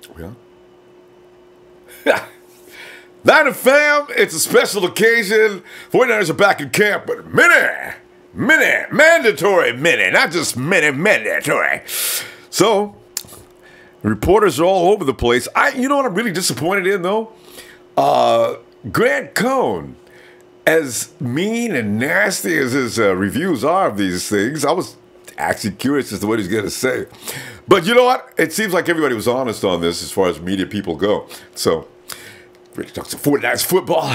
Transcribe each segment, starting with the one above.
Well, Niner fam, it's a special occasion. 49ers are back in camp, but mandatory, not just mandatory. So, reporters are all over the place. You know what I'm really disappointed in, though? Grant Cohn, as mean and nasty as his reviews are of these things, I was actually curious as to what he's going to say. But you know what? It seems like everybody was honest on this as far as media people go. So, Rich talks to 49ers football,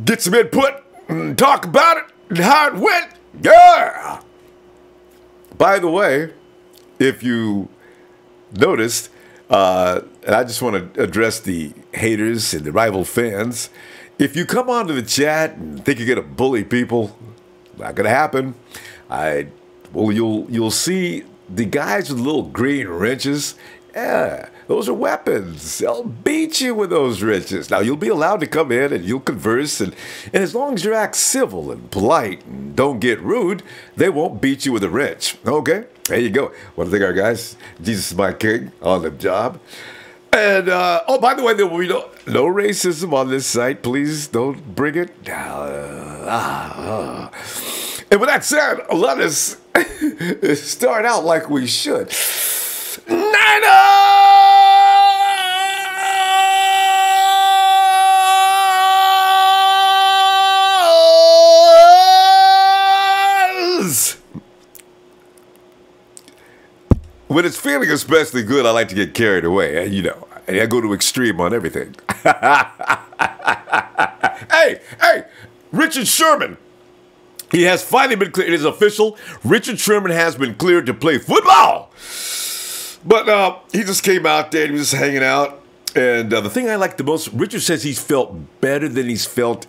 get some input, and talk about it and how it went. Yeah! By the way, if you noticed, and I just want to address the haters and the rival fans, if you come onto the chat and think you're going to bully people, not going to happen. Well, you'll see the guys with little green wrenches. Yeah, those are weapons. They'll beat you with those wrenches. Now, you'll be allowed to come in and you'll converse, and as long as you act civil and polite and don't get rude, they won't beat you with a wrench. Okay? There you go. Want to thank our guys. Jesus is my king on the job. And, oh, by the way, there will be no racism on this site. Please don't bring it. And with that said, let us start out like we should. Niners! When it's feeling especially good, I like to get carried away. And, you know, I go to extreme on everything. Hey, Richard Sherman. He has finally been cleared. It is official. Richard Sherman has been cleared to play football. But he just came out there and he was just hanging out. And the thing I like the most, Richard says he's felt better than he's felt.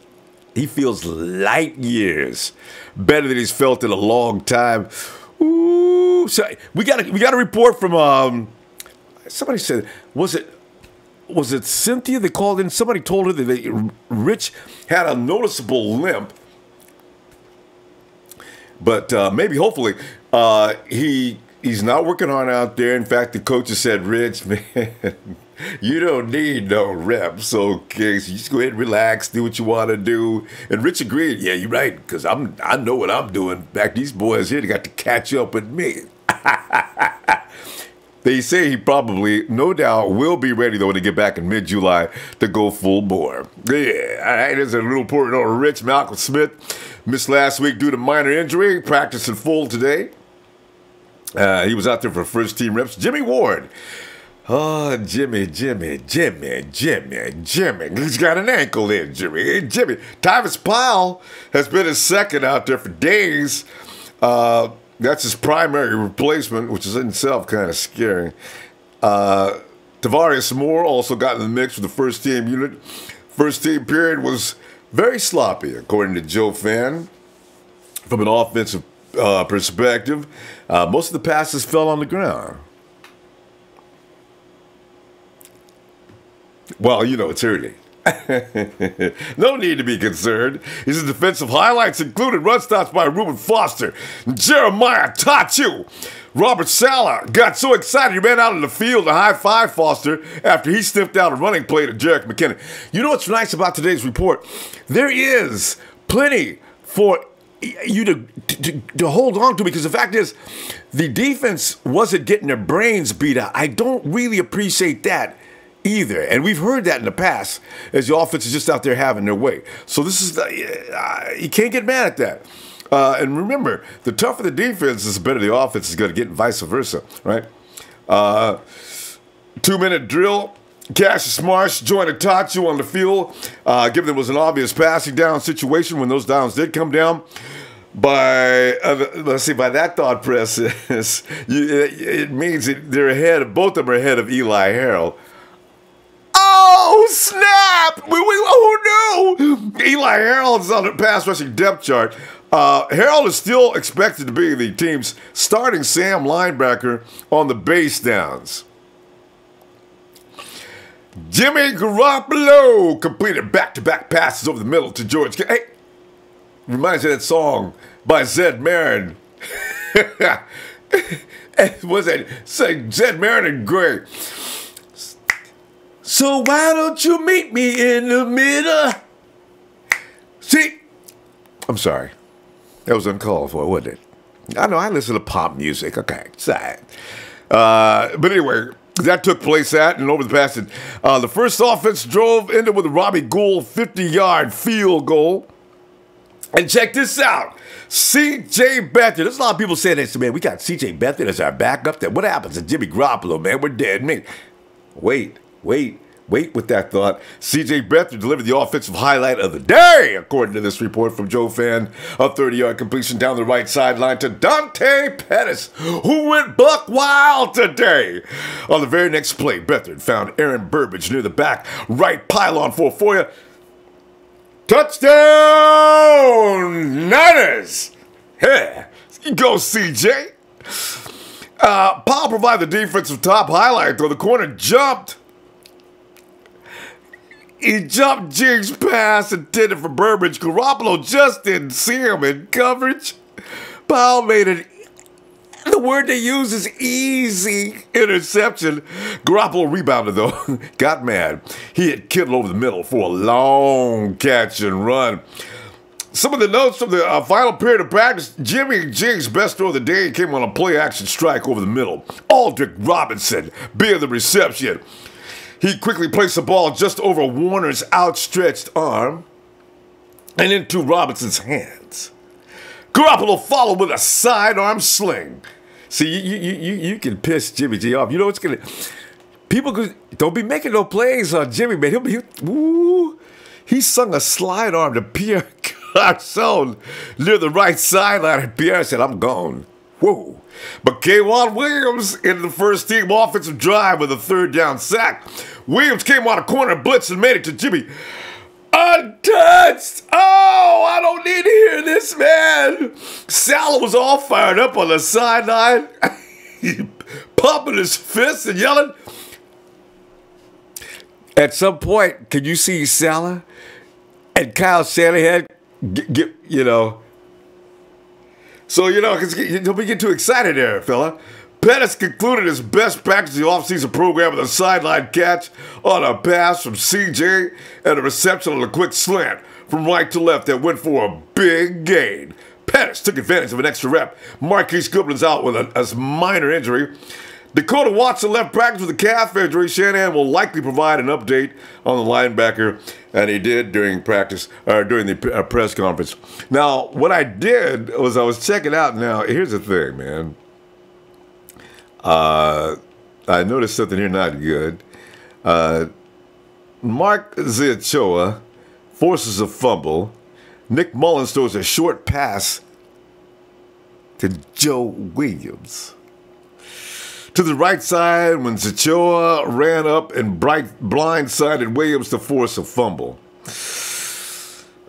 He feels light years better than he's felt in a long time. Ooh. So we got a report from somebody said, was it Cynthia that called in? Somebody told her that Rich had a noticeable limp. But maybe, hopefully, he's not working hard out there. In fact, the coaches said, Rich, man, you don't need no reps, okay? So you just go ahead and relax, do what you want to do. And Rich agreed, yeah, you're right, because I know what I'm doing. In fact, these boys here, they got to catch up with me. They say he probably, no doubt, will be ready, though, when they get back in mid-July to go full bore. Yeah, all right, there's a little report on Rich. Malcolm Smith missed last week due to minor injury, practiced in full today. He was out there for first-team reps. Jimmy Ward. Oh, Jimmy. He's got an ankle injury. Hey, Jimmy. Tyvis Powell has been his second out there for days. That's his primary replacement, which is in itself kind of scary. Tavarius Moore also got in the mix with the first-team unit. First-team period was very sloppy, according to Joe Fan. From an offensive perspective, most of the passes fell on the ground. Well, you know, it's early. No need to be concerned. His defensive highlights included run stops by Reuben Foster, Jeremiah Tatu. Robert Saleh got so excited he ran out on the field to high-five Foster after he sniffed out a running play to Jerick McKinnon. You know what's nice about today's report? There is plenty for you to hold on to, because the fact is the defense wasn't getting their brains beat out. I don't really appreciate that either. And we've heard that in the past as the offense is just out there having their way. So this is, you can't get mad at that. And remember, the tougher the defense is, the better the offense is going to get, and vice versa, right? 2-minute drill. Cassius Marsh joined Atachu on the field, given there was an obvious passing down situation when those downs did come down. By that thought process, it means that they're ahead. Both of them are ahead of Eli Harold. Oh, snap! Who knew? Eli Harold's on the pass rushing depth chart. Harold is still expected to be the team's starting Sam linebacker on the base downs. Jimmy Garoppolo completed back-to-back passes over the middle to George. Hey, reminds me of that song by Zed Marin. Was it Zed Marin and Gray? So why don't you meet me in the middle? See, I'm sorry. That was uncalled for, wasn't it? I know, I listen to pop music. Okay, sad. But anyway, that took place at and over the past. The first offense drove ended with a Robbie Gould 50-yard field goal. And check this out. C.J. Beathard. There's a lot of people saying this, man, we got C.J. Beathard as our backup. What happens to Jimmy Garoppolo, man? We're dead. Man. Wait with that thought. C.J. Beathard delivered the offensive highlight of the day, according to this report from Joe Fan. A 30-yard completion down the right sideline to Dante Pettis, who went buck wild today. On the very next play, Beathard found Aaron Burbridge near the back right pylon for a 4-yard. Touchdown, Niners! Hey, go C.J. Powell provided the defensive top highlight, though. The corner jumped. He jumped Jiggs' pass intended for Burbridge. Garoppolo just didn't see him in coverage. Powell made it, the word they use is easy interception. Garoppolo rebounded, though. Got mad. He hit Kittle over the middle for a long catch and run. Some of the notes from the final period of practice: Jimmy G's best throw of the day came on a play-action strike over the middle. Aldrick Robinson being the reception. He quickly placed the ball just over Warner's outstretched arm and into Robinson's hands. Garoppolo followed with a sidearm sling. See, you can piss Jimmy G off. You know what's gonna? People don't be making no plays on Jimmy, man. He sung a slide arm to Pierre Garçon near the right sideline, and Pierre said, "I'm gone." Whoa. But K'Wan Williams in the first team offensive drive with a 3rd down sack. Williams came on a corner blitz and made it to Jimmy. Untouched! Oh, I don't need to hear this, man. Saleh was all fired up on the sideline. Pumping his fists and yelling. At some point, can you see Saleh and Kyle Shanahan get So, because don't get too excited there, fella. Pettis concluded his best practice of the offseason program with a sideline catch on a pass from C.J. and a reception on a quick slant from right to left that went for a big gain. Pettis took advantage of an extra rep. Marquise Goodwin's out with a minor injury. Dakota Watson left practice with a calf injury. Shanahan will likely provide an update on the linebacker, and he did during practice, or during the press conference. Now, what I did was I was checking out. Now, here's the thing, man. I noticed something here not good. Mark Ziachoa forces a fumble. Nick Mullins throws a short pass to Joe Williams. To the right side when Ziachoa ran up and blindsided Williams to force a fumble.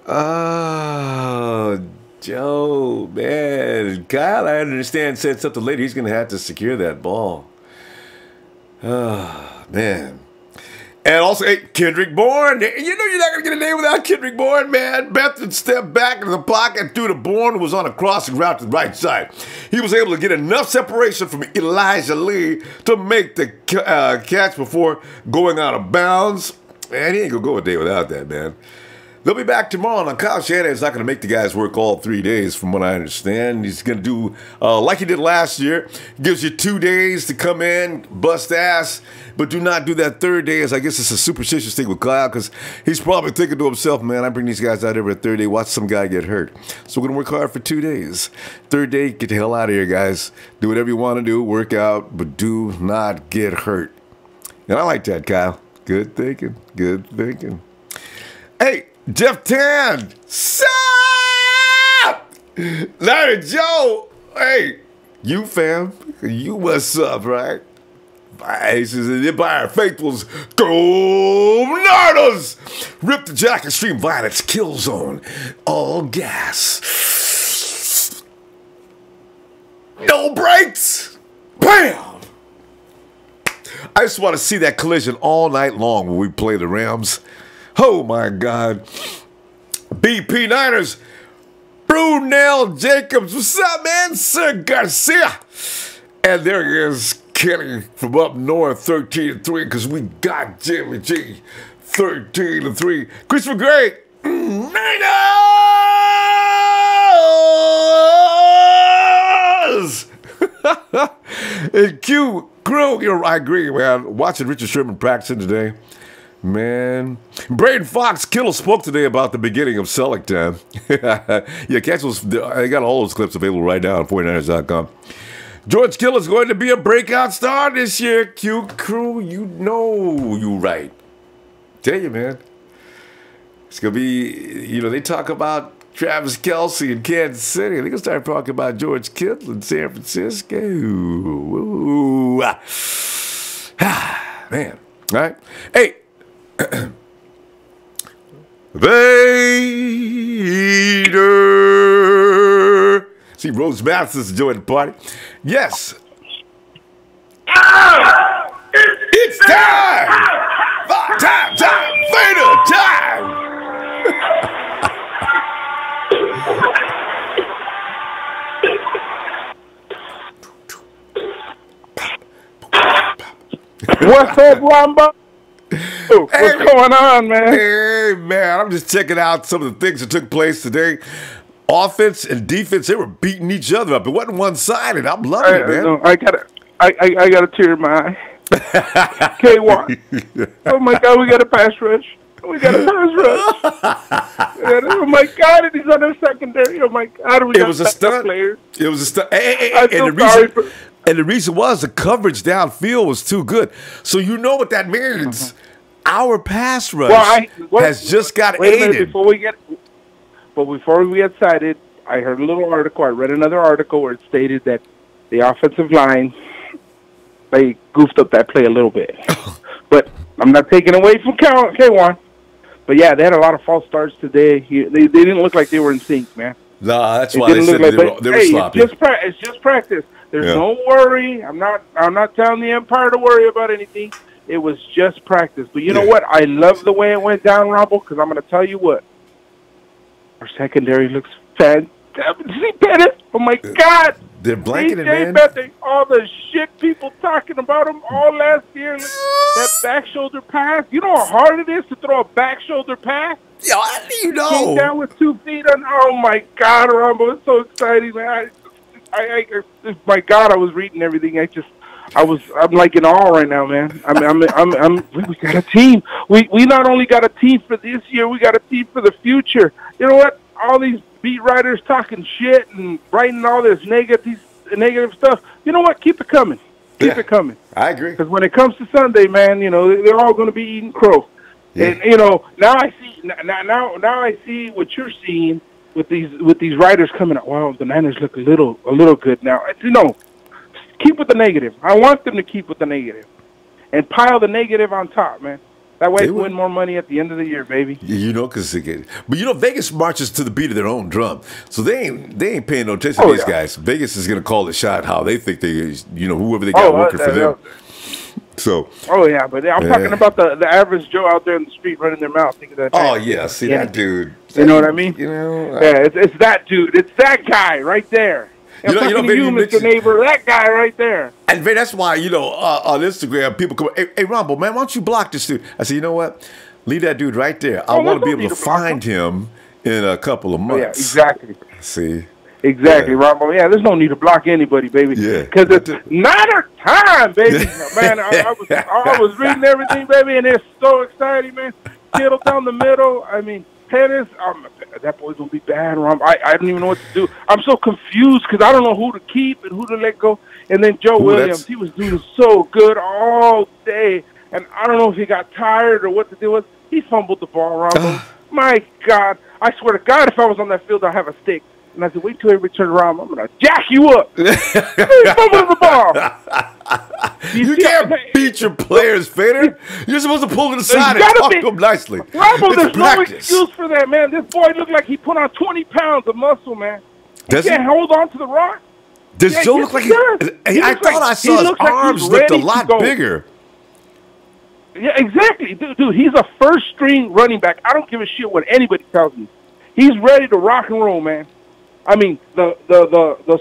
Oh, Joe, man. Kyle, I understand, said something later. He's going to have to secure that ball. Oh, man. And also, hey, Kendrick Bourne. You know you're not going to get a name without Kendrick Bourne, man. Beathard stepped back into the pocket, threw to Bourne, who was on a crossing route to the right side. He was able to get enough separation from Elijah Lee to make the catch before going out of bounds. Man, he ain't going to go a day without that, man. They'll be back tomorrow. Now, Kyle Shanahan's not going to make the guys work all 3 days, from what I understand. He's going to do like he did last year. Gives you 2 days to come in, bust ass, but do not do that 3rd day, as I guess it's a superstitious thing with Kyle, because he's probably thinking to himself, man, I bring these guys out every 3rd day, watch some guy get hurt. So we're going to work hard for 2 days. 3rd day, get the hell out of here, guys. Do whatever you want to do, work out, but do not get hurt. And I like that, Kyle. Good thinking. Good thinking. Hey, Jeff Tan, sup? Larry Joe, hey, you fam, you what's up, right? Vices and Empire Faithfuls, go Nardos! Rip the Jack, Extreme Violence, Kill Zone, all gas. No brakes! Bam! I just want to see that collision all night long when we play the Rams. Oh, my God. BP Niners. Brunel Jacobs. What's up, man? Sir Garcia. And there is Kenny from up north, 13-3, because we got Jimmy G, 13-3. Christopher Gray, Niners! And Q, Crew, I agree, man. Watching Richard Sherman practicing today, man. Braden Fox, Kittle spoke today about the beginning of selling time. Yeah, catch those. I got all those clips available right now on 49ers.com. George Kittle is going to be a breakout star this year. Q Crew, you know you right. Tell you, man. It's going to be, they talk about Travis Kelce in Kansas City. They're going to start talking about George Kittle in San Francisco. Ooh. Man. All right. Hey. Vader. See, Rose Matheson's enjoying the party. Yes. It's time. Time. Vader time. What's up, Ronbo? What's going on, man? Hey, man, I'm just checking out some of the things that took place today. Offense and defense, they were beating each other up. It wasn't one-sided. I'm loving it, man. No, I got a tear in my eye. K1. Oh, my God, we got a pass rush. We got a pass rush. Oh, my God, and he's on their secondary. Oh, my God, we got a stunt. Players. It was a stunt. And the reason was the coverage downfield was too good. So you know what that means. Our pass rush has just got aided. Before we get cited, I heard a little article. I read another article where it stated that the offensive line, they goofed up that play a little bit. But I'm not taking away from K1. But, yeah, they had a lot of false starts today. They didn't look like they were in sync, man. Nah, that's why they said they were sloppy. It's just practice. There's no worry. I'm not telling the Empire to worry about anything. It was just practice. But you know what? I love the way it went down, Ronbo, because I'm going to tell you what. Our secondary looks fantastic. See Pettis? Oh, my God. They're blanketing, man. Pettis, all the shit people talking about him all last year. That back shoulder pass. You know how hard it is to throw a back shoulder pass? Yeah, how do you know? Came down with 2 feet on. Oh, my God, Ronbo. It's so exciting, man. My God, I was reading everything. I'm like in awe right now, man. We got a team. We not only got a team for this year, we got a team for the future. You know what? All these beat writers talking shit and writing all this negative stuff. You know what? Keep it coming. Keep it coming. I agree. Because when it comes to Sunday, man, they're all going to be eating crow. Yeah. And now I see what you're seeing with these writers coming out. Wow, the Niners look a little good now. Keep with the negative. I want them to keep with the negative and pile the negative on top, man. That way, they win more money at the end of the year, baby. Because Vegas marches to the beat of their own drum, so they ain't paying no attention to these guys. Vegas is going to call the shot how they think whoever they got working for them. So. Oh yeah, but I'm talking about the average Joe out there in the street running their mouth. Think of that. Oh yeah, see that dude. You know what I mean? It's that dude. It's that guy right there. I'm talking to you, Mr. Neighbor, that guy right there. And that's why, on Instagram, people come, hey, Ronbo, man, why don't you block this dude? I said, you know what? Leave that dude right there. I want to be able to find him in a couple of months. Yeah, exactly. See? Exactly, Ronbo. Yeah, there's no need to block anybody, baby. Yeah. Because it's Niner time, baby. Man, I was reading everything, baby, and it's so exciting, man. Kittle down the middle. I mean, Pettis, that boy's going to be bad, Ron. I don't even know what to do. I'm so confused because I don't know who to keep and who to let go. And then Joe Williams, he was doing so good all day. And I don't know if he got tired or what the deal was. He fumbled the ball, Ron. My God. I swear to God, if I was on that field, I'd have a stick. And I said, wait till everybody turns around. I'm going to jack you up. He fumbled the ball. You can't beat your players, Fader. You're supposed to pull to the side and talk to them nicely. Ronbo, there's no excuse for that, man. This boy looked like he put on 20 pounds of muscle, man. He can't hold on to the rock. Does Joe look like I thought I saw his arms looked a lot bigger. Yeah, exactly. Dude, he's a first-string running back. I don't give a shit what anybody tells me. He's ready to rock and roll, man. I mean, the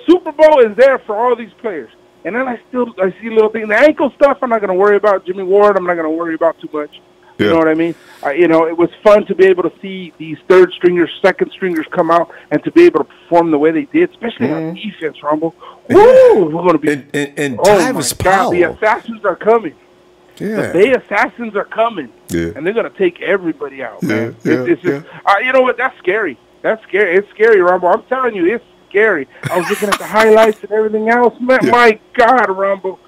Super Bowl is there for all these players. And then I see little things. The ankle stuff, I'm not going to worry about. Jimmy Ward, I'm not going to worry about too much. Yeah. You know what I mean? It was fun to be able to see these third stringers, second stringers come out and to be able to perform the way they did, especially on defense, Rumble. Woo! We're going to be. And Tyvis Powell. The assassins are coming. Yeah. The Bay Assassins are coming. Yeah. And they're going to take everybody out, man. Yeah. It's just, you know what? That's scary. That's scary. It's scary, Rumble. I'm telling you, it's scary. I was looking at the highlights and everything else. Man, my God, Rumble.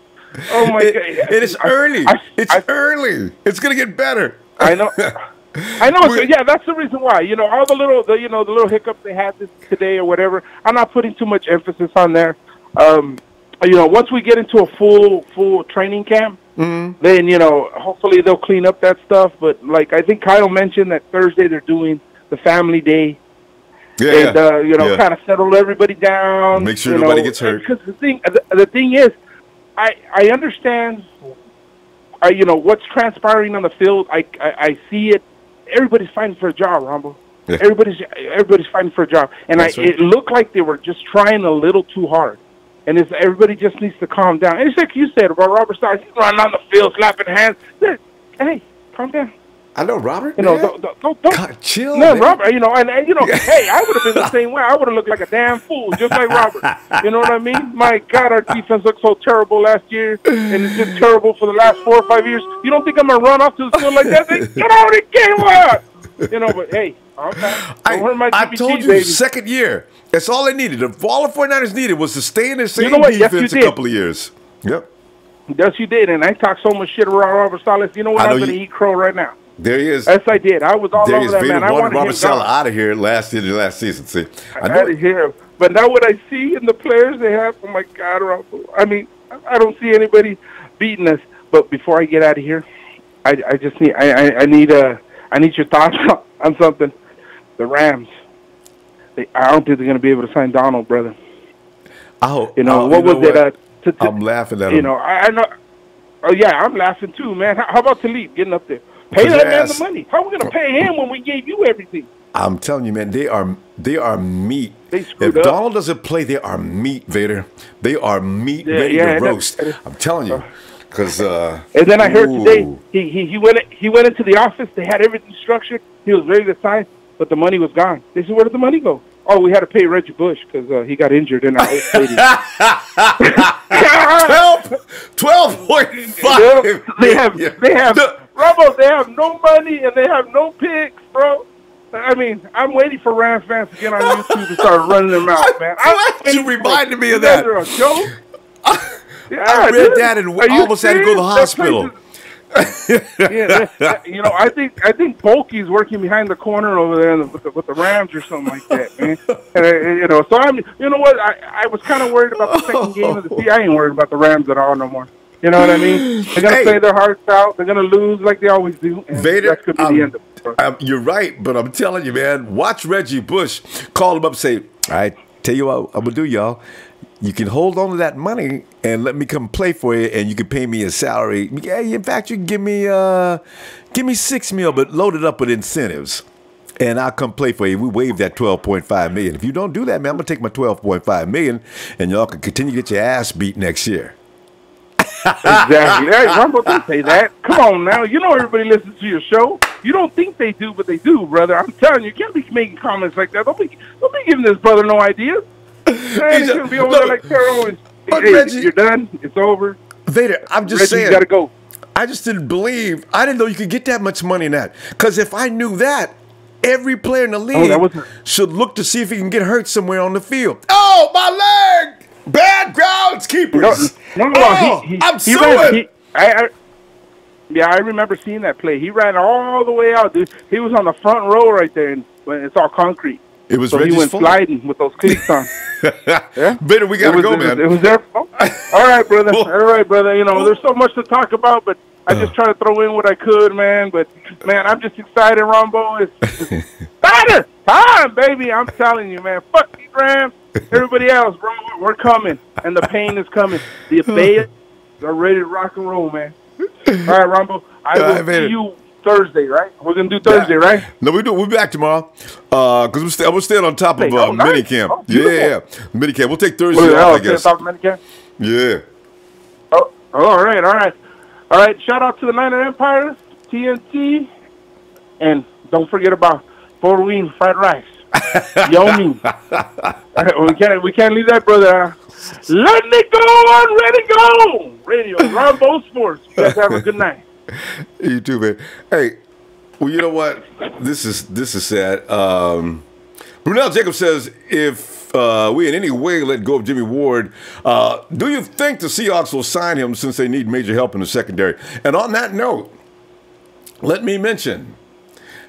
Oh, my God. It is early. It's early. It's going to get better. I know. Yeah, that's the reason why. All the little hiccups they had today or whatever, I'm not putting too much emphasis on there. Once we get into a full training camp, then, hopefully they'll clean up that stuff. But, like, I think Kyle mentioned that Thursday they're doing the family day. Yeah, and, kind of settle everybody down. Make sure nobody gets hurt. Because the thing is, I understand, what's transpiring on the field. I see it. Everybody's fighting for a job, Rumble. Yeah. Everybody's fighting for a job. And it looked like they were just trying a little too hard. And everybody just needs to calm down. And it's like you said about Robert Saleh. He's running on the field, slapping hands. Hey, calm down. I know, Robert. Don't God, chill. No, man. Robert. Hey, I would have been the same way. I would have looked like a damn fool, just like Robert. You know what I mean? My God, our defense looked so terrible last year, and it's been terrible for the last 4 or 5 years. You don't think I'm gonna run off to the field like that? Get out of the game, what? But hey, I told you, baby. Second year. That's all they needed. All the 49ers needed was to stay in their same defense a couple of years. Yep. Yes, you did, and I talked so much shit around Robert Saleh. You know what? I'm going to eat crow right now. There he is. Yes, I did. I was all over that, man. I wanted Robert Saleh out of here last season. See, out of here. But now what I see in the players they have, oh, my God, I mean, I don't see anybody beating us. But before I get out of here, I just need I need your thoughts on something. The Rams. I don't think they're going to be able to sign Donald, brother. Oh, what was it? I'm laughing at him. I know. Oh, yeah, I'm laughing too, man. How about Talib getting up there? Pay that man the money. How are we going to pay him when we gave you everything? I'm telling you, man, they are meat. If Donald doesn't play, they are meat, Vader. They are meat ready to roast. I'm telling you. Cause, and then I heard today he went into the office. They had everything structured. He was ready to sign, but the money was gone. They said, where did the money go? Oh, we had to pay Reggie Bush because he got injured in our old stadium. 12.5. They have Robo, they have no money and they have no picks, bro. I mean, I'm waiting for Rams fans to get on YouTube to start running them out, man. You reminded me of that. A joke? I read that and almost had to go to the hospital. I think Bulky's working behind the corner over there with the Rams or something like that, man. And, so I'm. You know what? I was kind of worried about the second game of the season. I ain't worried about the Rams at all no more. You know what I mean? They're gonna play their hearts out. They're gonna lose like they always do. And Vader, that's gonna be the end of it. You're right, but I'm telling you, man. Watch Reggie Bush call him up and say, "All right, tell you what I'm gonna do, y'all. You can hold on to that money and let me come play for you, and you can pay me a salary. Yeah, in fact, you can give me $6 million, but load it up with incentives, and I'll come play for you. We waive that $12.5 million. If you don't do that, man, I'm gonna take my $12.5 million, and y'all can continue to get your ass beat next year." Exactly. Hey, Rumble, don't say that. Come on now. You know everybody listens to your show. You don't think they do, but they do, brother. I'm telling you, you can't be making comments like that. Don't be giving this brother no ideas. Man, he's gonna be over there like Carol. Hey, Reggie, you're done. It's over. Vader, I'm just saying. You gotta go. I just didn't believe. I didn't know you could get that much money in that. Because if I knew that, every player in the league should look to see if he can get hurt somewhere on the field. Oh, my leg! Bad groundskeepers. I'm suing. I remember seeing that play. He ran all the way out, dude. He was on the front row right there, and when it's all concrete. It was so Reggie's he went fault. sliding with those cleats on. Yeah? Vader, we gotta go, man. It was their fault. All right, brother. All right, brother. You know, there's so much to talk about, but I just try to throw in what I could, man. But man, I'm just excited, Ronbo. It's time, baby. I'm telling you, man. Fuck these Rams. Everybody else, bro. We're coming, and the pain is coming. The Bayers are ready to rock and roll, man. All right, Ronbo. I will see you Thursday, right? We're gonna do Thursday, right? No, we'll be back tomorrow. Because we're staying on top of nice. Minicamp. Oh, yeah, Minicamp. We'll take Thursday off, I guess. Top of Minicamp? Yeah. Oh, all right. Shout out to the Niner Empire, TNT, and don't forget about Fort Wayne fried rice. Yummy. We can't leave that, brother. Let it go on, ready go. Radio, Ronbo Sports. You guys have a good night. You too, man. Hey, well, you know what? This is sad. Brunel Jacob says, if we in any way let go of Jimmy Ward, do you think the Seahawks will sign him since they need major help in the secondary? And on that note, let me mention,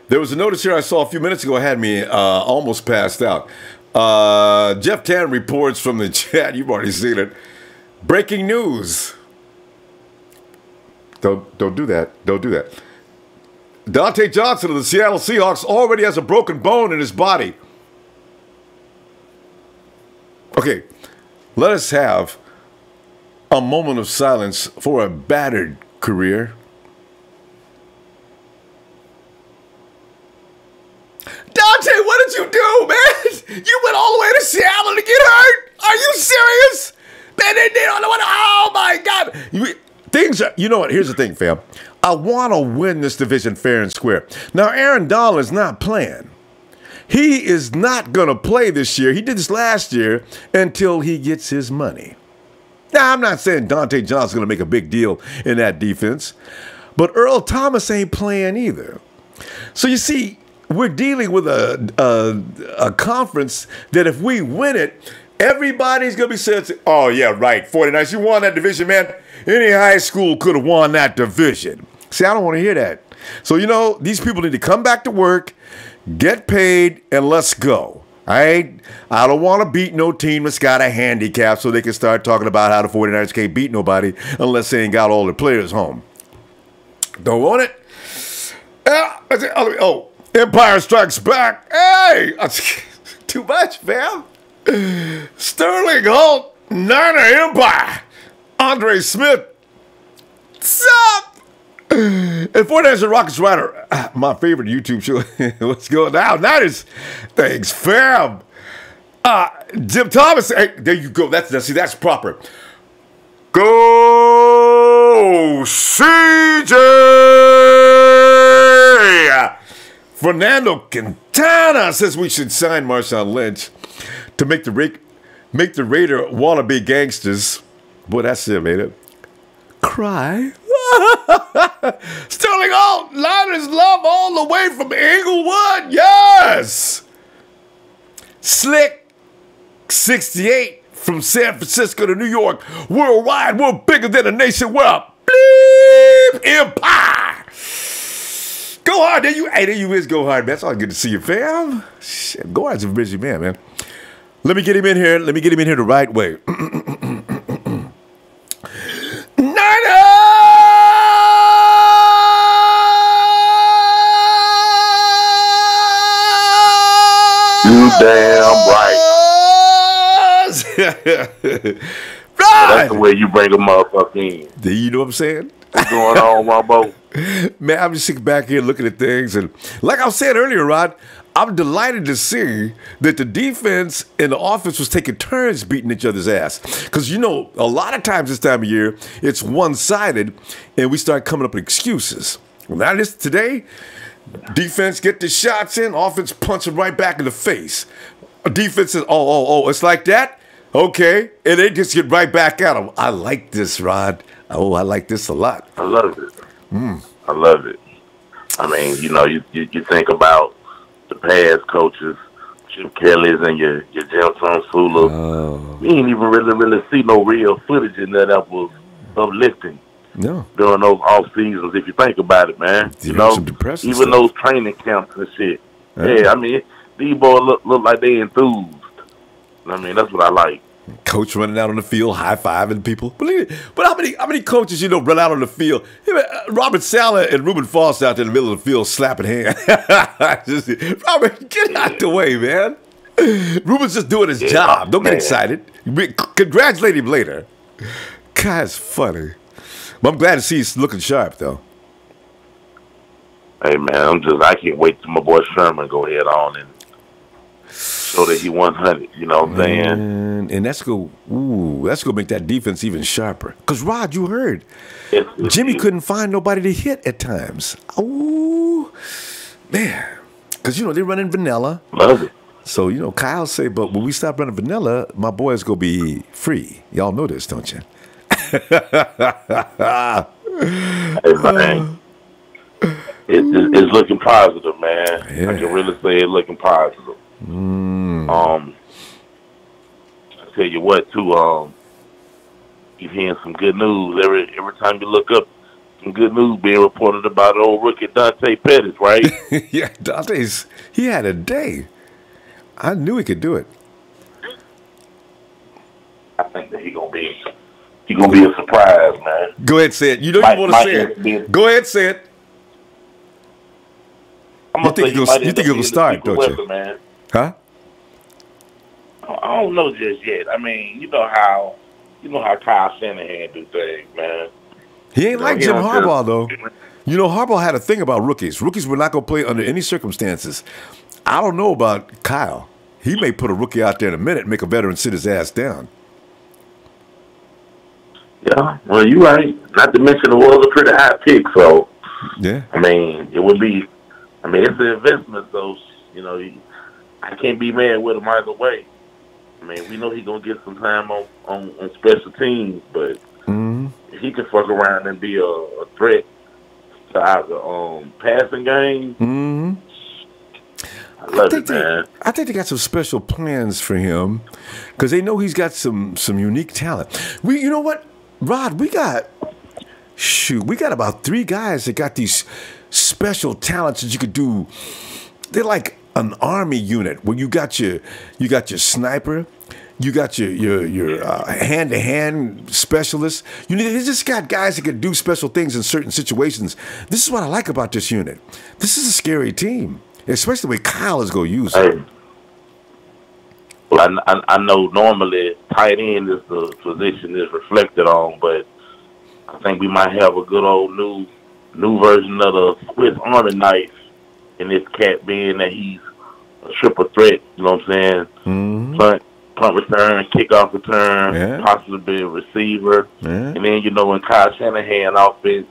there was a notice here I saw a few minutes ago, had me almost passed out. Jeff Tan reports from the chat, you've already seen it. Breaking news. Don't do that. Don't do that. Dante Johnson of the Seattle Seahawks already has a broken bone in his body. Okay, let us have a moment of silence for a battered career. Dante, what did you do, man? You went all the way to Seattle to get hurt? Are you serious? Man, they don't know what. Oh my God! You know what? Here's the thing, fam. I want to win this division fair and square. Now, Aaron Donald is not playing. He is not going to play this year. He did this last year until he gets his money. Now, I'm not saying Dante Johnson's going to make a big deal in that defense, but Earl Thomas ain't playing either. So you see, we're dealing with a conference that if we win it, everybody's going to be saying, oh, yeah, right, 49ers, you won that division, man. Any high school could have won that division. See, I don't want to hear that. So, you know, these people need to come back to work, get paid, and let's go. I don't want to beat no team that's got a handicap so they can start talking about how the 49ers can't beat nobody unless they ain't got all their players home. Don't want it? Oh, Empire Strikes Back. Hey, too much, fam. Sterling Holt, Niner Empire. Andre Smith. What's up? And 49ers and Rockets Rider, my favorite YouTube show. What's going down? Niners. Thanks, fam. Jim Thomas. Hey, there you go. That's proper. Go CJ. Fernando Quintana says we should sign Marshawn Lynch to make the Raider wannabe gangsters. Boy, that's it, man. Cry. Sterling Holt, Niners love all the way from Inglewood. Yes. Slick 68 from San Francisco to New York. Worldwide, we're bigger than a nation. We're a bleep empire. Go hard. There you is. Go hard, man. That's all good to see you, fam. Shit, go hard's a busy man. Let me get him in here. The right way. Damn right. That's the way you bring a motherfucker in. Do you know what I'm saying? What's going on, Ronbo? Man, I'm just sitting back here looking at things, and like I was saying earlier, Rod, I'm delighted to see that the defense and the offense was taking turns beating each other's ass. Because, you know, a lot of times this time of year, it's one-sided, and we start coming up with excuses. Well, now this today, defense get the shots in, offense punch them right back in the face. Defense says, oh, it's like that? Okay. And they just get right back at them. I like this, Rod. Oh, I like this a lot. I love it. I love it. I mean, you know, you think about the past coaches, Chip Kelly's and your Jim Tomsula. Oh. We ain't even really see no real footage in that was uplifting. No. During those off seasons, if you think about it, man. You know, even stuff. those training camps and shit. Yeah, I mean, these boys look like they enthused. I mean, that's what I like. Coach running out on the field, high-fiving people. But how many coaches, you know, run out on the field? Robert Saleh and Reuben Foster out there in the middle of the field slapping hands. Robert, get out the way, man. Reuben's just doing his job. Don't get excited. Congratulate him later. Guy's funny. But I'm glad to see he's looking sharp, though. Hey, man, I can't wait till my boy Sherman go head on and so that he 100. You know what I'm saying? And that's gonna make that defense even sharper. Cause Rod, you heard Jimmy couldn't find nobody to hit at times. Oh man, cause they're running vanilla. Love it. So Kyle say, but when we stop running vanilla, my boy's gonna be free. Y'all know this, don't you? Hey, man. It's looking positive, man. Yeah. I can really say it's looking positive. I tell you what, too. You're hearing some good news every time you look up. Some good news being reported about old rookie Dante Pettis, right? Yeah, he had a day. I knew he could do it. I think that he's gonna be a surprise, man. Go ahead, say it. You want to say it. Go ahead, say it. You think he'll start, don't you? Man. Huh? I don't know just yet. I mean, you know how Kyle Shanahan do things, man. He ain't like Jim Harbaugh, though. Harbaugh had a thing about rookies. Rookies were not going to play under any circumstances. I don't know about Kyle. He may put a rookie out there in a minute and make a veteran sit his ass down. Yeah, well, you're right. Not to mention it was a pretty high pick, so yeah. I mean, it would be. I mean, it's an investment, though. I can't be mad with him either way. I mean, we know he's gonna get some time on special teams, but if he can fuck around and be a threat to either passing game. I love it, man. I think they got some special plans for him because they know he's got some unique talent. You know what, Rod? We got about 3 guys that got these special talents that you could do. They're like an army unit where you got your sniper, you got your hand-to-hand specialist. They just got guys that can do special things in certain situations. This is what I like about this unit. This is a scary team, especially the way Kyle is going to use it. Well, I know normally tight end is the position is reflected on, but I think we might have a good old new version of the Swiss Army knife in this cat, being that he's a triple threat. You know what I'm saying? Punt return, kickoff return, possibly a receiver, and then in Kyle Shanahan offense,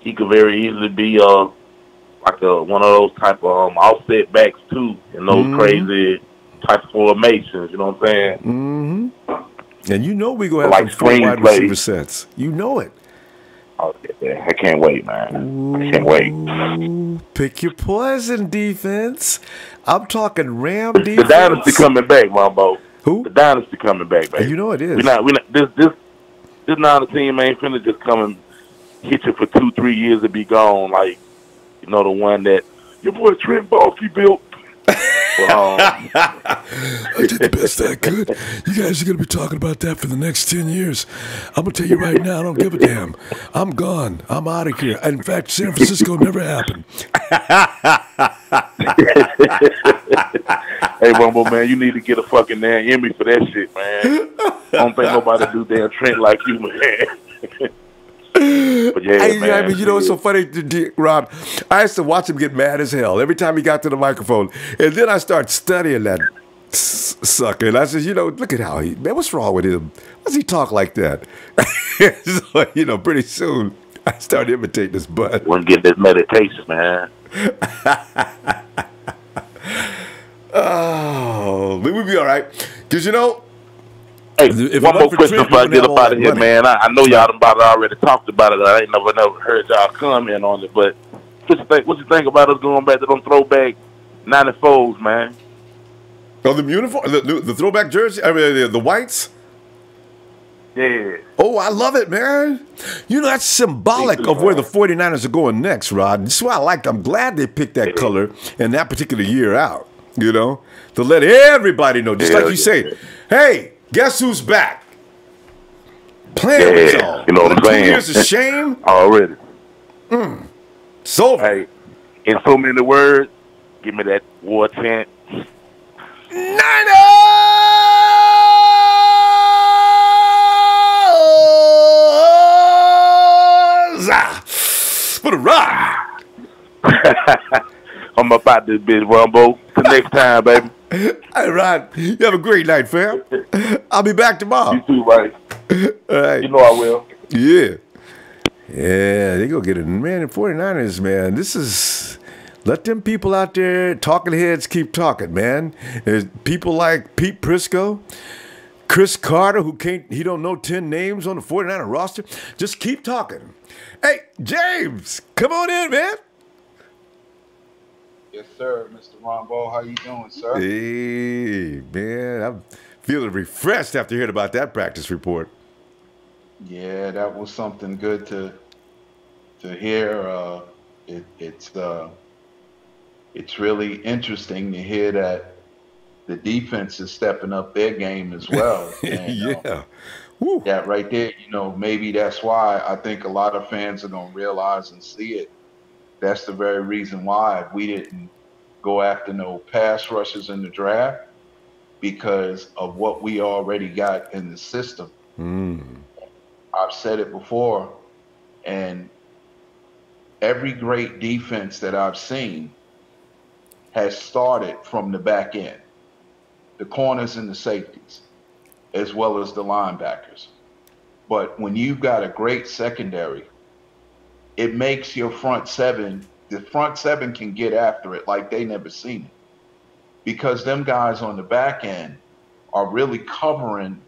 he could very easily be one of those type of offset backs too, in those crazy type of formations. You know what I'm saying? And we're gonna have some 4 wide receiver sets. You know it. Oh, yeah, I can't wait, man. I can't wait. Pick your poison, defense. I'm talking Ram defense. The dynasty coming back, Ronbo. Who? The dynasty coming back, baby. You know it is. We not. This now the team ain't finna just come and hit you for 2-3 years and be gone. Like the one that your boy Trent Baalke built. I did the best I could. You guys are going to be talking about that for the next 10 years. I'm going to tell you right now, I don't give a damn. I'm gone. I'm out of here. In fact, San Francisco never happened. Hey, Rumble, man, you need to get a fucking damn Emmy for that shit, man. I don't think nobody do damn Trent like you, man. But yeah, man. I mean, it's so funny, Rob. I used to watch him get mad as hell every time he got to the microphone. And then I start studying that sucker. And I said, look at how man, what's wrong with him? Why does he talk like that? So, pretty soon I started imitating this butt. We're getting this meditation, man. Oh, we'll be all right. Because, hey, one more question before I get up out of here, man. I know y'all already talked about it. I ain't never heard y'all comment on it, but what you think about us going back to them throwback 94s, man? Oh, the uniform, the throwback jersey, I mean, the whites? Yeah. Oh, I love it, man. That's symbolic of where the 49ers are going next, Rod. That's why I'm glad they picked that color and that particular year out, to let everybody know, just like you say, hey, guess who's back? Playing with y'all. You know what I'm saying? 2 years of shame? Already. It's over. Hey, in so many words, give me that war chant. Niners! For the rock! I'm about this bitch, Rumbo. Till next time, baby. Hey, Rod, you have a great night, fam. I'll be back tomorrow. You too, buddy. All right. You know I will. Yeah. Yeah, they go get it. Man, the 49ers, man, this is... Let them people out there, talking heads, keep talking, man. There's people like Pete Prisco, Chris Carter, he don't know 10 names on the 49er roster. Just keep talking. Hey, James, come on in, man. Yes, sir, Mr. Ronbo. How you doing, sir? Hey, man, I'm feeling refreshed after hearing about that practice report. Yeah, that was something good to hear. It's really interesting to hear that the defense is stepping up their game as well. And, yeah. That right there, maybe that's why I think a lot of fans are going to realize and see it. That's the very reason why we didn't go after no pass rushes in the draft, because of what we already got in the system. I've said it before, and every great defense that I've seen has started from the back end, the corners and the safeties, as well as the linebackers. But when you've got a great secondary, it makes your front seven, the front seven can get after it like they never seen it. Because them guys on the back end are really covering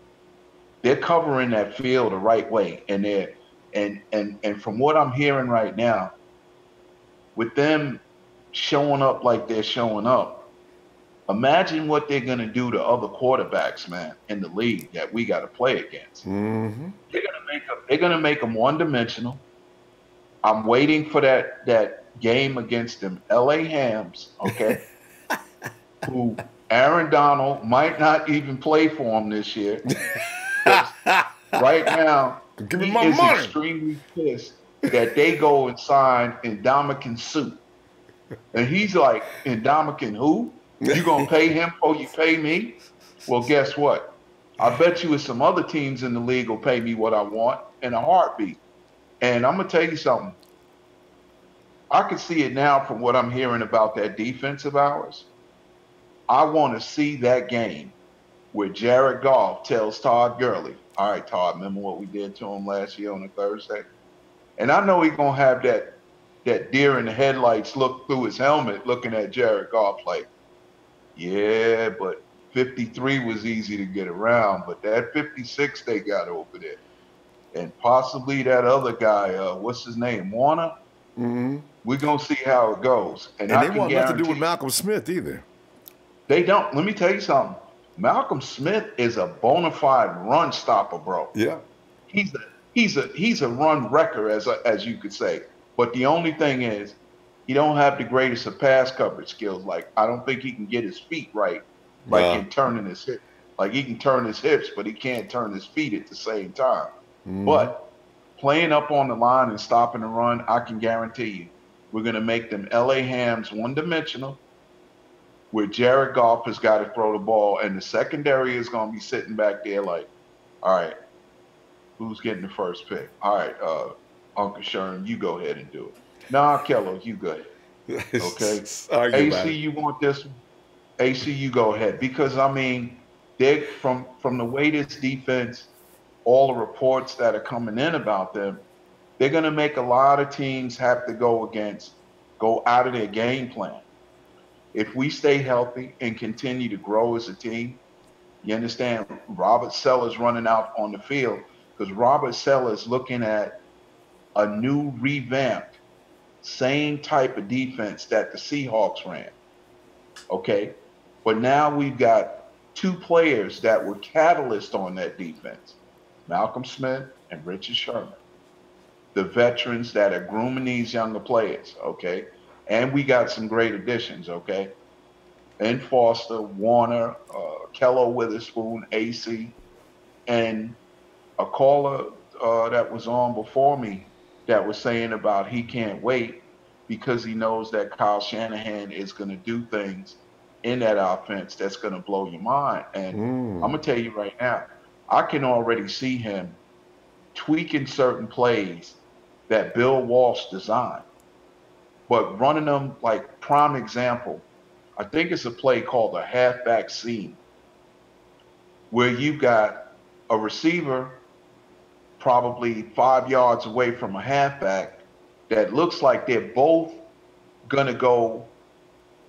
that field the right way. And from what I'm hearing right now, with them showing up like they're showing up, imagine what they're going to do to other quarterbacks, man, in the league that we got to play against. They're going to make them one-dimensional. I'm waiting for that game against them LA Hams, okay, who Aaron Donald might not even play for them this year. Right now, he is extremely pissed that they go and sign Ndamukong Suh. And he's like, Ndamukong who? You gonna pay him or you pay me? Well, guess what? I bet you some other teams in the league will pay me what I want in a heartbeat. And I'm gonna tell you something. I can see it now from what I'm hearing about that defense of ours. I want to see that game where Jared Goff tells Todd Gurley, all right, Todd, remember what we did to him last year on a Thursday? And I know he's going to have that deer in the headlights look through his helmet looking at Jared Goff like, yeah, but 53 was easy to get around, but that 56 they got over there. And possibly that other guy, what's his name, Warner? Mm-hmm. We're going to see how it goes. And they want nothing to do with Malcolm Smith either. They don't. Let me tell you something. Malcolm Smith is a bona fide run stopper, bro. Yeah. He's a run wrecker, as you could say. But the only thing is, he don't have the greatest of pass coverage skills. Like, I don't think he can get his feet right, like in turning his hip. Like, he can turn his hips, but he can't turn his feet at the same time. But playing up on the line and stopping the run, I can guarantee you, we're going to make them LA Hams one-dimensional, where Jared Goff has got to throw the ball, and the secondary is going to be sitting back there like, all right, who's getting the first pick? All right, Uncle Sherman, you go ahead and do it. Nah, Kello, you go ahead. Okay? AC, you want this one? AC, you go ahead. Because, I mean, they from the way this defense, all the reports that are coming in about them, they're going to make a lot of teams have to go out of their game plan. If we stay healthy and continue to grow as a team, you understand, Robert Saleh is running out on the field because Robert Saleh is looking at a new revamped, same type of defense that the Seahawks ran. Okay? But now we've got two players that were catalysts on that defense, Malcolm Smith and Richard Sherman, the veterans that are grooming these younger players, okay? And we got some great additions, okay? And Foster, Warner, Kello Witherspoon, AC, and a caller that was on before me that was saying about he can't wait because he knows that Kyle Shanahan is going to do things in that offense that's going to blow your mind. And I'm going to tell you right now, I can already see him tweaking certain plays that Bill Walsh designed, but running them like prime example. I think it's a play called a halfback seam, where you got a receiver probably 5 yards away from a halfback that looks like they're both gonna go.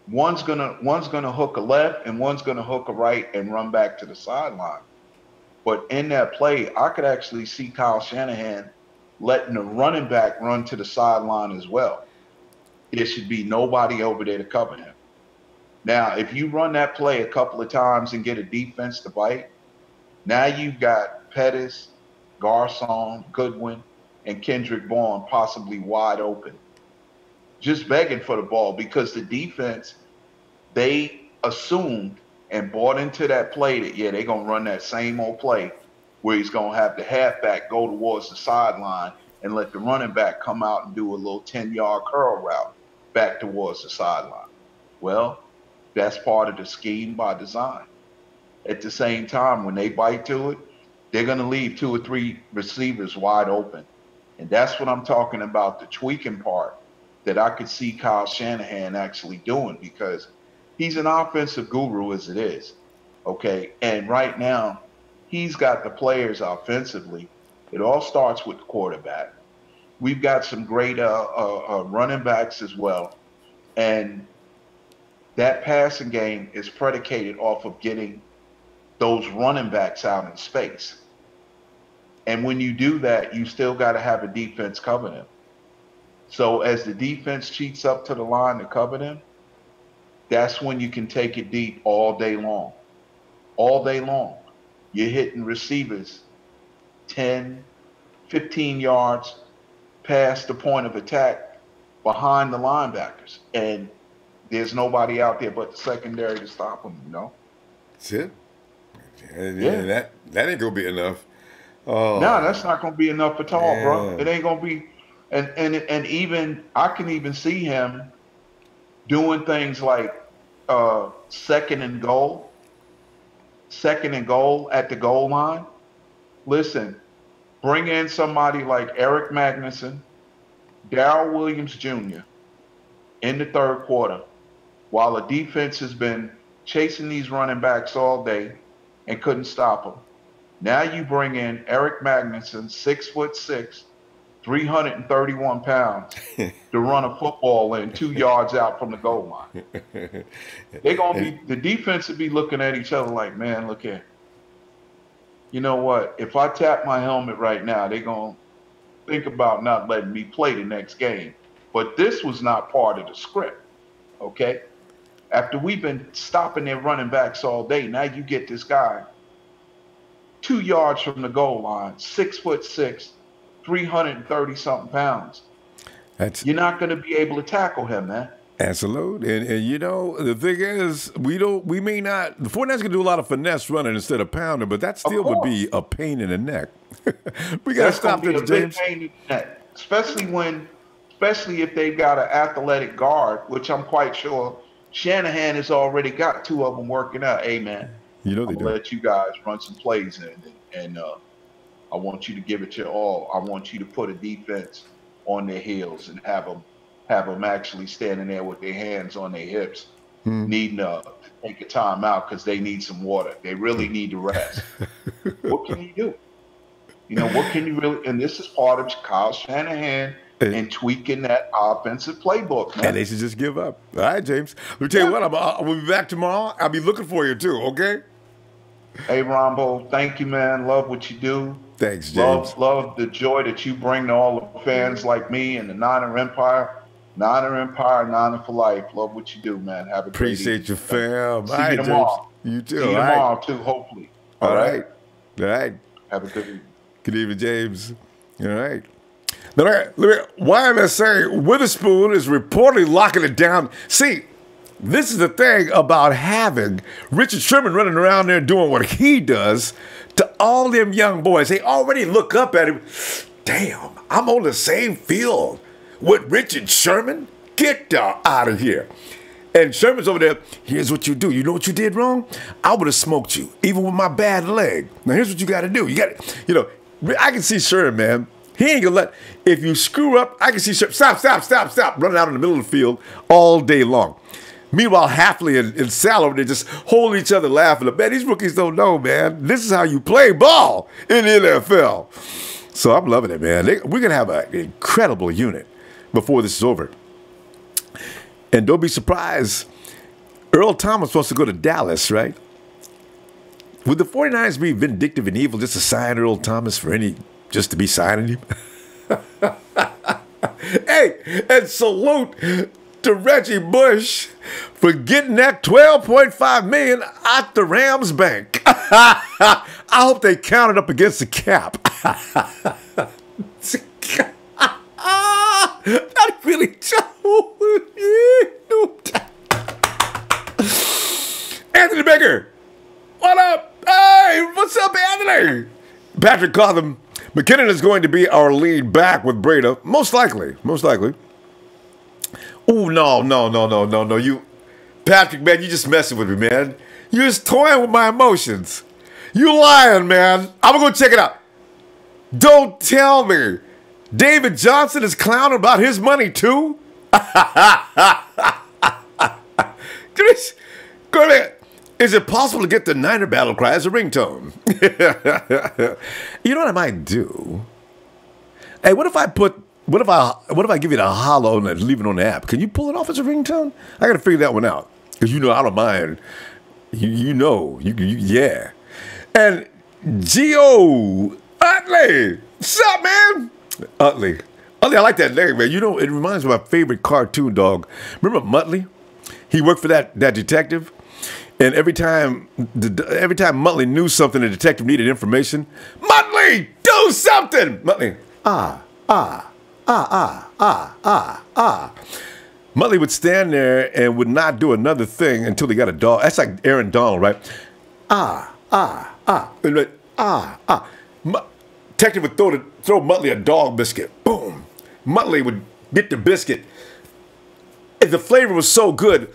One's gonna hook a left and one's gonna hook a right and run back to the sideline. But in that play, I could actually see Kyle Shanahan letting the running back run to the sideline as well. There should be nobody over there to cover him. Now, if you run that play a couple of times and get a defense to bite, now you've got Pettis, Garcon, Goodwin, and Kendrick Bourne possibly wide open, just begging for the ball, because the defense, they assumed and bought into that play that, yeah, they're going to run that same old play where he's going to have the halfback go towards the sideline and let the running back come out and do a little 10-yard curl route back towards the sideline. Well, that's part of the scheme by design. At the same time, when they bite to it, they're going to leave 2 or 3 receivers wide open. And that's what I'm talking about, the tweaking part that I could see Kyle Shanahan actually doing, because he's an offensive guru as it is, okay? And right now, he's got the players offensively. It all starts with the quarterback. We've got some great running backs as well. And that passing game is predicated off of getting those running backs out in space. And when you do that, you still got to have a defense cover them. So as the defense cheats up to the line to cover them, that's when you can take it deep all day long. All day long. You're hitting receivers 10, 15 yards past the point of attack behind the linebackers. And there's nobody out there but the secondary to stop them, you know? That's it. Yeah. That ain't going to be enough. Oh. No, that's not going to be enough at all, bro. It ain't going to be. And even I can even see him doing things like second and goal at the goal line. Listen, bring in somebody like Eric Magnuson, Darrell Williams Jr. in the third quarter, while the defense has been chasing these running backs all day and couldn't stop them. Now you bring in Eric Magnuson, 6'6", 331 pounds, to run a football in 2 yards out from the goal line. They're gonna be, the defense would be looking at each other like, man, look here. You know what? If I tap my helmet right now, they're gonna think about not letting me play the next game. But this was not part of the script. Okay? After we've been stopping their running backs all day, now you get this guy 2 yards from the goal line, 6'6", 330-something pounds. You're not going to be able to tackle him, man. Absolutely. And you know, the thing is, we may not, the 49ers can do a lot of finesse running instead of pounding, but that still would be a pain in the neck. We got to stop this, James. Pain in the neck, especially if they've got an athletic guard, which I'm quite sure Shanahan has already got 2 of them working out. Hey, man, you know they do. Let you guys run some plays in, and I want you to give it your all. I want you to put a defense on their heels and have them actually standing there with their hands on their hips, needing to take a time out because they need some water. They really need to rest. What can you do? You know, what can you really? And this is part of Kyle Shanahan and tweaking that offensive playbook, man. And they should just give up. All right, James. Let me tell you what, we'll be back tomorrow. I'll be looking for you too, okay? Hey, Ronbo, thank you, man. Love what you do. Thanks, James. Love the joy that you bring to all the fans like me and the Niner Empire. Niner for life. Love what you do, man. Have a Appreciate great you, fam. See you tomorrow. You too. See you tomorrow, too, hopefully. All right. Have a good evening. Good evening, James. All right. Now, YMSA Witherspoon is reportedly locking it down. See, this is the thing about having Richard Sherman running around there doing what he does to all them young boys. They already look up at him. Damn, I'm on the same field with Richard Sherman? Get out of here. And Sherman's over there. Here's what you do. You know what you did wrong? I would have smoked you, even with my bad leg. Now, here's what you got to do. I can see Sherman, man. He ain't gonna let, if you screw up, I can see Sherman, stop, running out in the middle of the field all day long. Meanwhile, Hafley and Saleh, they're just holding each other laughing. Man, these rookies don't know, man. This is how you play ball in the NFL. So I'm loving it, man. We're going to have an incredible unit before this is over. And don't be surprised, Earl Thomas wants to go to Dallas, right? Would the 49ers be vindictive and evil just to sign Earl Thomas just to be signing him? Hey, and salute to Reggie Bush for getting that $12.5 million out the Rams bank. I hope they counted up against the cap. That really Anthony Baker, what up? Hey, what's up, Anthony? Patrick Cotham, McKinnon is going to be our lead back with Breda, most likely. Oh, no. You, Patrick, man, you just messing with me, man. You just toying with my emotions. You lying, man. I'm going to go check it out. Don't tell me David Johnson is clowning about his money, too? Go ahead. Is it possible to get the Niner battle cry as a ringtone? You know what I might do? Hey, what if I give you the hollow and leave it on the app? Can you pull it off as a ringtone? I got to figure that one out. Because I don't mind. Yeah. And Gio Utley. What's up, man? Utley, I like that name, man. It reminds me of my favorite cartoon dog. Remember Muttley? He worked for that detective. And every time Muttley knew something, the detective needed information. Muttley, do something! Muttley, Muttley would stand there and would not do another thing until he got a dog. That's like Aaron Donald, right? Detective would throw Muttley a dog biscuit. Boom. Muttley would get the biscuit. And the flavor was so good.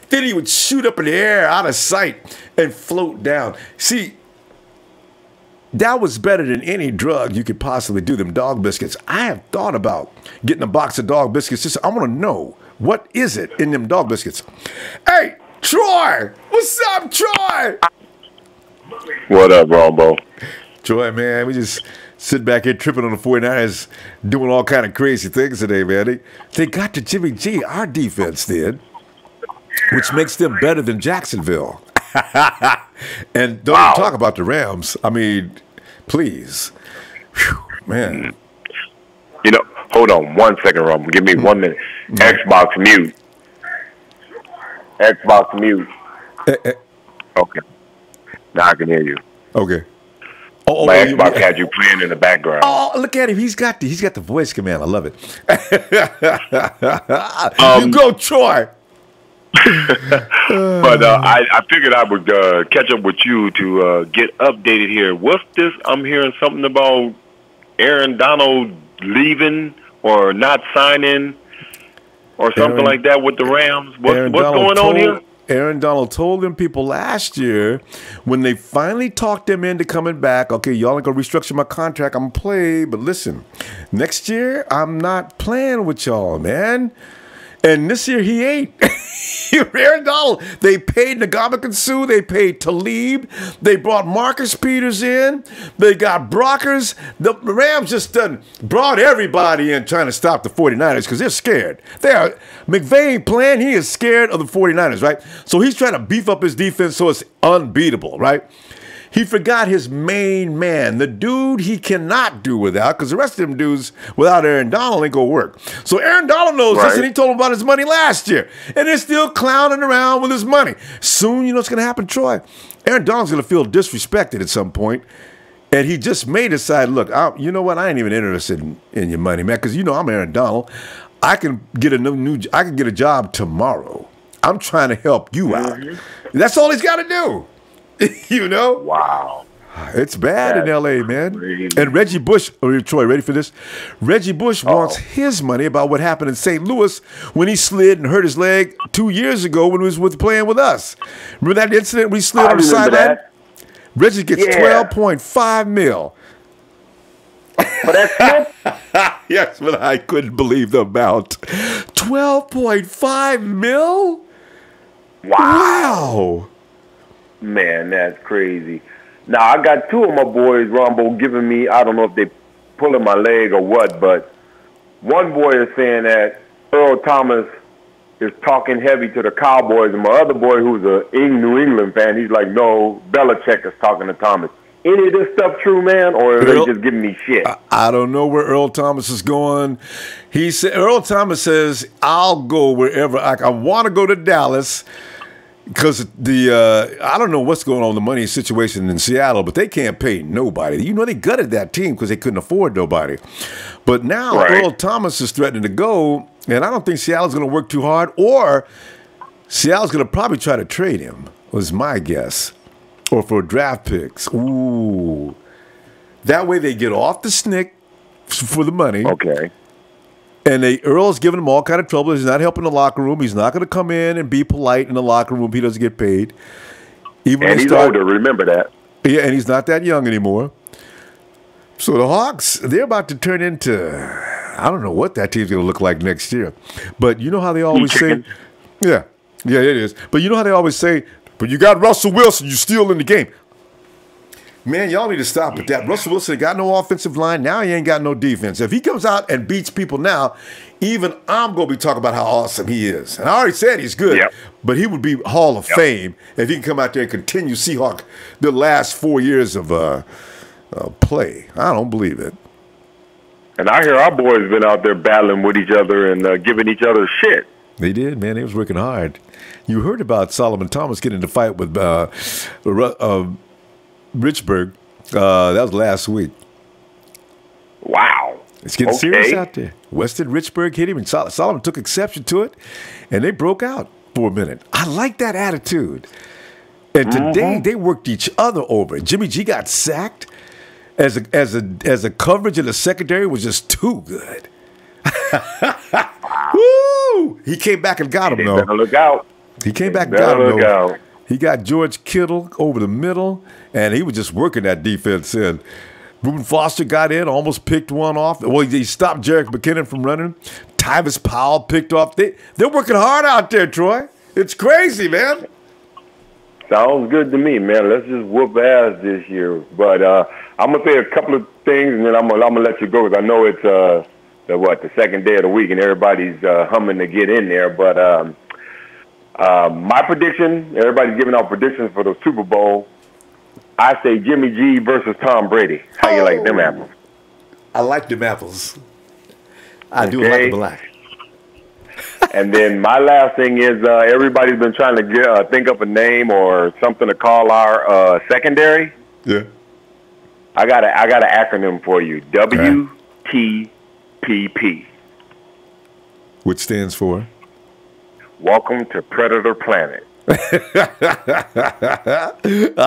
Then he would shoot up in the air out of sight and float down. See, that was better than any drug you could possibly do, them dog biscuits. I have thought about getting a box of dog biscuits. I want to know, what is it in them dog biscuits? Hey, Troy! What's up, Troy? What up, Ronbo? Troy, man, we just sit back here tripping on the 49ers, doing all kind of crazy things today, man. They got to Jimmy G, our defense did, which makes them better than Jacksonville. And don't even talk about the Rams. I mean, please. Whew, man. Hold on 1 second, Ronbo. Give me 1 minute. Xbox mute. Xbox mute. Okay. Now I can hear you. Okay. My Xbox had you playing in the background. Oh, look at him. He's got the voice command. I love it. You go, Troy. But I figured I would catch up with you to get updated here. What's this? I'm hearing something about Aaron Donald leaving or not signing or something like that with the Rams. What's going on here? Aaron Donald told them people last year when they finally talked them into coming back, okay, y'all ain't going to restructure my contract. I'm going to play. But listen, next year, I'm not playing with y'all, man. And this year, he ain't. Aaron Donald, they paid Ndamukong Suh. They paid Talib. They brought Marcus Peters in. They got Brockers. The Rams just done brought everybody in trying to stop the 49ers because they're scared. McVay playing, he is scared of the 49ers, right? So he's trying to beef up his defense so it's unbeatable, right? He forgot his main man, the dude he cannot do without, because the rest of them dudes without Aaron Donald ain't going to work. So Aaron Donald knows this, and he told him about his money last year. And they're still clowning around with his money. Soon, you know what's going to happen, Troy? Aaron Donald's going to feel disrespected at some point, and he just may decide, look, you know what? I ain't even interested in your money, man, because you know I'm Aaron Donald. I can get a job tomorrow. I'm trying to help you out. That's all he's got to do. You know? Wow. It's bad in L.A., man. Crazy. And Reggie Bush, Troy, ready for this? Reggie Bush wants his money about what happened in St. Louis when he slid and hurt his leg 2 years ago when he was playing with us. Remember that incident we slid on the sideline? Reggie gets $12.5 million. for that slip? Yes, but I couldn't believe the amount. 12.5 mil? Wow. Man, that's crazy. Now, I got two of my boys, Ronbo, giving me, I don't know if they pulling my leg or what, but one boy is saying that Earl Thomas is talking heavy to the Cowboys, and my other boy, who's a New England fan, he's like, no, Belichick is talking to Thomas. Any of this stuff true, man, or are they just giving me shit? I don't know where Earl Thomas is going. He said Earl Thomas says, I'll go wherever I want to go to Dallas because I don't know what's going on in the money situation in Seattle, but they can't pay nobody. You know, they gutted that team because they couldn't afford nobody. But now Earl Thomas is threatening to go, and I don't think Seattle's going to work too hard, or Seattle's going to probably try to trade him, was my guess. Or for draft picks. Ooh. That way they get off the snick for the money. Okay. And Earl's giving them all kind of trouble. He's not helping the locker room. He's not going to come in and be polite in the locker room. He doesn't get paid. Even and he's older, remember that. Yeah, and he's not that young anymore. So the Hawks, they're about to turn into, I don't know what that team's going to look like next year. But you know how they always say, yeah, it is. But you know how they always say, but you got Russell Wilson, you're still in the game. Man, y'all need to stop with that. Russell Wilson got no offensive line. Now he ain't got no defense. If he comes out and beats people now, even I'm going to be talking about how awesome he is. And I already said he's good, but he would be Hall of Fame if he can come out there and continue Seahawk the last 4 years of play. I don't believe it. And I hear our boys been out there battling with each other and giving each other shit. They did, man. They was working hard. You heard about Solomon Thomas getting in a fight with Richburg. That was last week. Wow. It's getting serious out there. Weston Richburg hit him, and Solomon took exception to it, and they broke out for a minute. I like that attitude. And today they worked each other over. Jimmy G got sacked as a coverage in the secondary was just too good. Woo! He came back and got him, though. Better look out. He came back and got him, though. He got George Kittle over the middle, and he was just working that defense in. Reuben Foster got in, almost picked one off. Well, he stopped Jerick McKinnon from running. Tyvis Powell picked off. They're working hard out there, Troy. It's crazy, man. Sounds good to me, man. Let's just whoop ass this year. But I'm going to say a couple of things, and then I'm gonna let you go because I know it's the second day of the week, and everybody's humming to get in there. But my prediction, everybody's giving out predictions for the Super Bowl. I say Jimmy G versus Tom Brady. How you like them apples? I like them apples. I do like the black. And then my last thing is everybody's been trying to think up a name or something to call our secondary. Yeah. I got an acronym for you. WTPP. Which stands for? Welcome to Predator Planet. I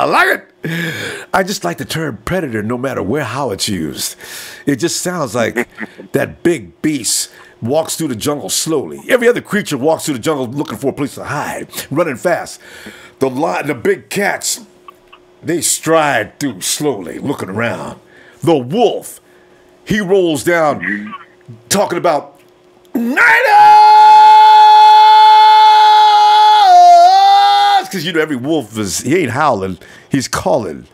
like it. I just like the term predator no matter how it's used. It just sounds like that big beast walks through the jungle slowly. Every other creature walks through the jungle looking for a place to hide, running fast. The big cats, they stride through slowly, looking around. The wolf, he rolls down talking about because every wolf he ain't howling, he's calling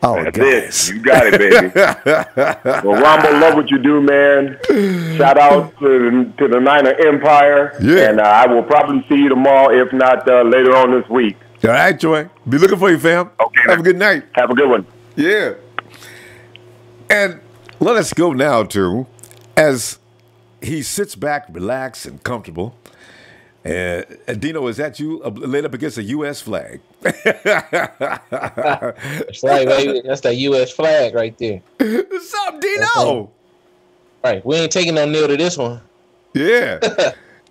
our guys. You got it, baby. Well, Ronbo, love what you do, man. Shout out to the Niner Empire. Yeah. And I will probably see you tomorrow, if not later on this week. All right, Joy. Be looking for you, fam. Okay. Have a good night. Have a good one. Yeah. And let us go now to, as he sits back, relaxed, and comfortable. Dino, is that you laid up against a U.S. flag? That's right, baby. That's the U.S. flag right there. What's up, Dino? Right. We ain't taking no kneel to this one. Yeah.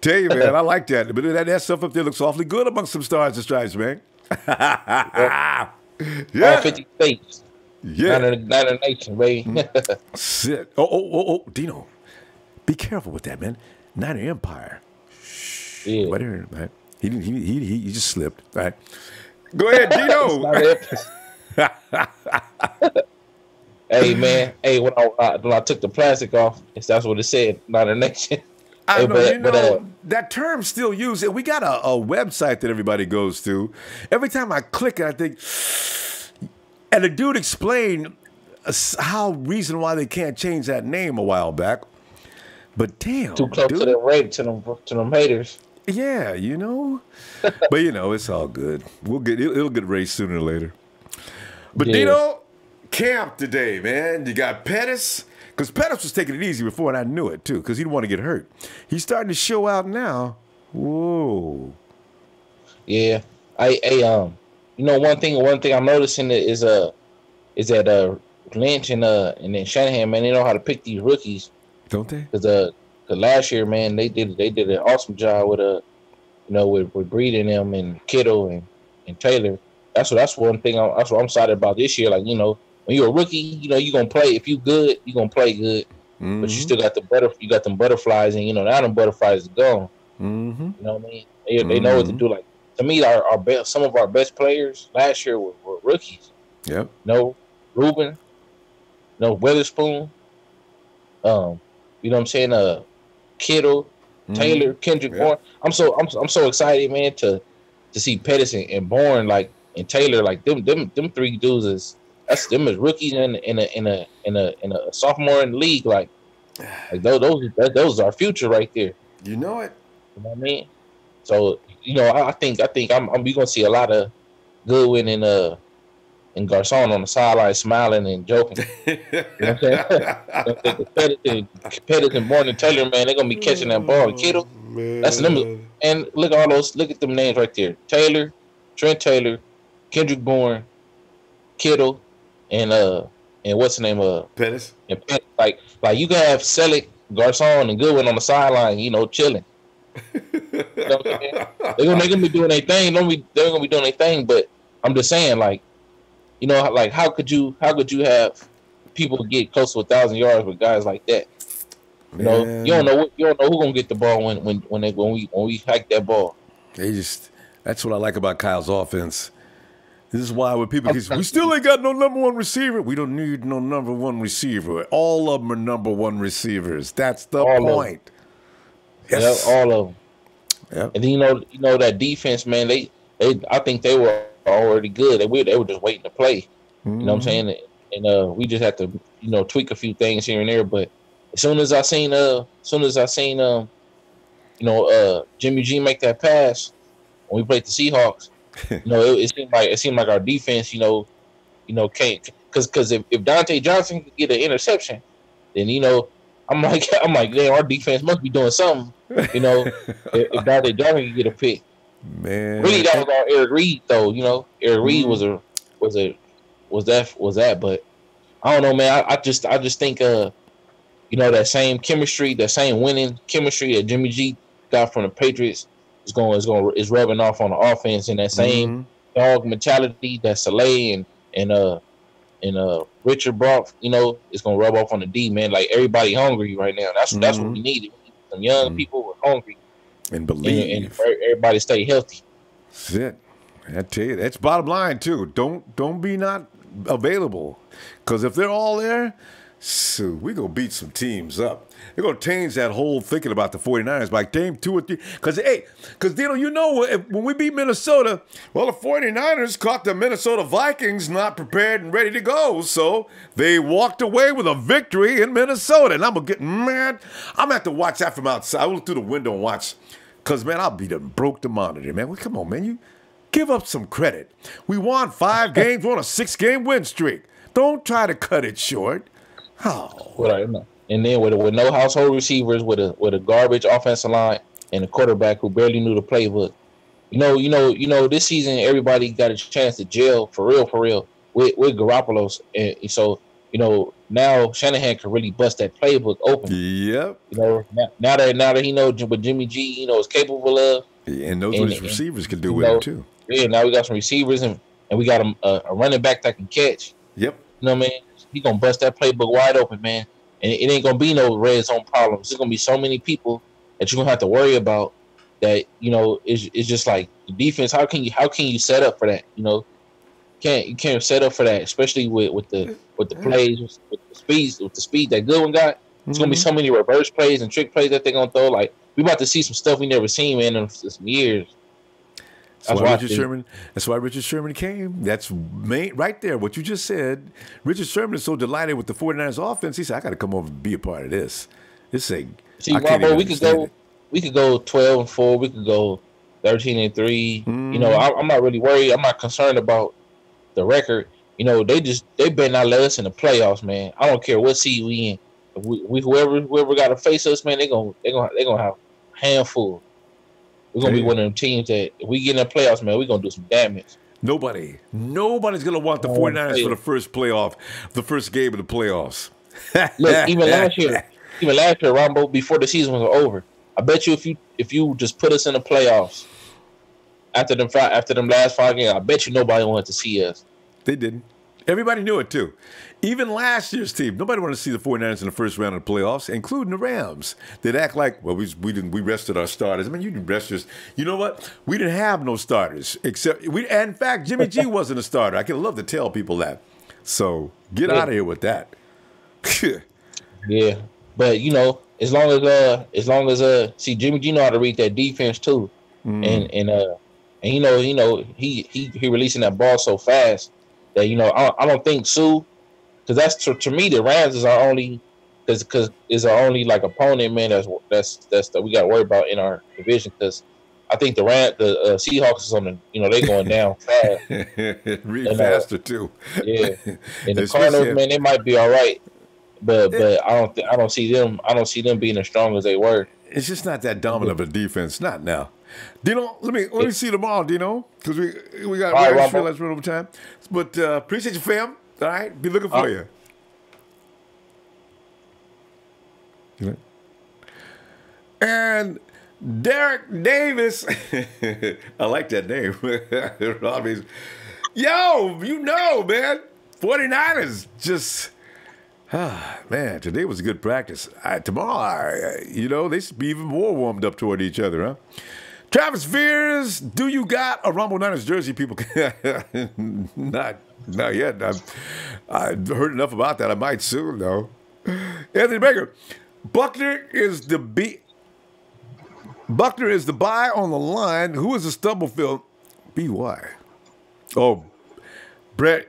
Tell you, man, I like that. But that stuff up there looks awfully good amongst some stars and stripes, man. Yeah. Yeah. All 50 states. Yeah. Not a nation, baby. Sit. Oh, Dino. Be careful with that, man. Niner Empire. Yeah. Whatever, right? He just slipped. All right. Go ahead, Dino. Hey man, hey when I took the plastic off, that's what it said. Not a nation. I know, that term's still used. We got a website that everybody goes to. Every time I click it, I think, and the dude explained reason why they can't change that name a while back. But damn, too close to them haters. Yeah, but it's all good. It'll get raised sooner or later. But Dino, camp today, man. You got Pettis. Because Pettis was taking it easy before, and I knew it, too, because he didn't want to get hurt. He's starting to show out now. Whoa. Yeah. One thing I'm noticing is that Lynch and then Shanahan, man, they know how to pick these rookies. Don't they? Because last year, man, they did an awesome job with Breed and them and Kittle and Taylor. That's one thing. That's what I'm excited about this year. Like, when you're a rookie, you're gonna play. If you good, you're gonna play good. Mm-hmm. But you still got you got them butterflies, and now them butterflies are gone. Mm-hmm. You know what I mean? They know what to do. Like, to me, some of our best players last year were rookies. Yep. Reuben, Witherspoon. You know what I'm saying? Kittle, Taylor, Kendrick Bourne. I'm so excited, man, to see Pettis and Bourne and Taylor, like them three dudes them as rookies in a sophomore in the league. Like those are our future right there. You know it. You know what I mean? So I think we gonna see a lot of Goodwin and Garcon on the sideline smiling and joking. You know what I'm saying? Pettis and Bourne and Taylor, man, they're gonna be catching that ball. And Kittle, that's them. And look at them names right there: Taylor, Trent Taylor, Kendrick Bourne, Kittle, and what's the name of Pettis? And Pettis. Like you can have Selleck, Garcon, and Goodwin on the sideline, chilling. They're gonna be doing their thing. They're gonna be doing their thing. But I'm just saying, how could you have people get close to 1,000 yards with guys like that? You don't know who gonna get the ball when we hike that ball. That's what I like about Kyle's offense. This is why when people say, we still ain't got no number one receiver. We don't need no number one receiver. All of them are number one receivers. That's the point. Yes. Yeah, all of them. Yep. And then that defense, man. I think they were already good. They were just waiting to play. Mm-hmm. You know what I'm saying? And we just had to tweak a few things here and there. But as soon as I seen Jimmy G make that pass when we played the Seahawks. It seemed like our defense, can't because if Dante Johnson could get an interception, then I'm like, damn, our defense must be doing something. If Dante Johnson could get a pick, man. Really, that was all Eric Reed, though. Eric Reed was that, but I don't know, man. I just think that same chemistry, that same winning chemistry that Jimmy G got from the Patriots. Is rubbing off on the offense, and that same dog mentality that Saleh and Richard brought, it's gonna rub off on the D, man. Like everybody hungry right now. That's what we needed. Some young people were hungry and believe, and everybody stay healthy. That's it. I tell you, that's bottom line too. Don't be not available, because if they're all there, so we're gonna beat some teams up. They're going to change that whole thinking about the 49ers by game 2 or 3. Because Dino, when we beat Minnesota, well, the 49ers caught the Minnesota Vikings not prepared and ready to go. So they walked away with a victory in Minnesota. And I'm going to get mad. I'm going to have to watch that from outside. I look through the window and watch. Because, man, I'll be done broke the monitor, man. Well, come on, man. You give up some credit. We won 5 games. We're on a 6-game win streak. Don't try to cut it short. Oh. Well, I know. And then with no household receivers, with a garbage offensive line and a quarterback who barely knew the playbook. This season everybody got a chance to gel for real with Garoppolo, and so now Shanahan can really bust that playbook open. Yep. Now that he knows what Jimmy G is capable of, and those what his receivers can do with him too. Yeah, now we got some receivers and we got a running back that can catch. Yep. You know what I mean? He gonna bust that playbook wide open, man. And it ain't gonna be no red zone problems. There's gonna be so many people that you're gonna have to worry about. That it's just like the defense. How can you set up for that? you can't set up for that, especially with the plays, with the speed that Goodwin got. It's gonna be so many reverse plays and trick plays that they're gonna throw. Like we about to see some stuff we never seen, man, in some years. That's why Richard Sherman came. That's right there. What you just said. Richard Sherman is so delighted with the 49ers offense. He said, I got to come over and be a part of this. See, Ronbo, we could go 12-4. We could go 13-3. You know, I'm not really worried. I'm not concerned about the record. You know, they better not let us in the playoffs, man. I don't care what seed we in. Whoever got to face us, man, they gonna have a handful. We're gonna be one of them teams that if we get in the playoffs, man, we're gonna do some damage. Nobody's gonna want the 49ers for the first game of the playoffs. Look, even last year, Ronbo, before the season was over, I bet you if you just put us in the playoffs after them last 5 games, I bet you nobody wanted to see us. They didn't. Everybody knew it too. Even last year's team, nobody wanted to see the 49ers in the first round of the playoffs, including the Rams. They'd act like, well, we rested our starters. I mean, you didn't rest yours. You know what? We didn't have no starters except and in fact, Jimmy G wasn't a starter. I can love to tell people that. So get out of here with that. Yeah, but you know, as long as see Jimmy G know how to read that defense too, and you know he releasing that ball so fast that you know I don't think Sue. Because that's to me the Rams is our only like opponent, man. That's that we got to worry about in our division. Because I think the Seahawks is on the they going down fast, real faster too. Yeah, and the Cardinals, man, they might be all right, but I don't see them being as strong as they were. It's just not that dominant of a defense, not now. Dino, let me see tomorrow, Dino, because we got last run over time. But appreciate you, fam. All right, be looking for you. And Derek Davis, I like that name. Yo, you know, man, 49ers just, man, today was a good practice. Tomorrow, they should be even more warmed up toward each other, huh? Travis Fears, do you got a Ronbo Niners jersey, people? Not yet. I've heard enough about that. I might soon, though. Anthony Baker, Buckner is the buy on the line. Who is the Stubblefield? BY. Oh, Brian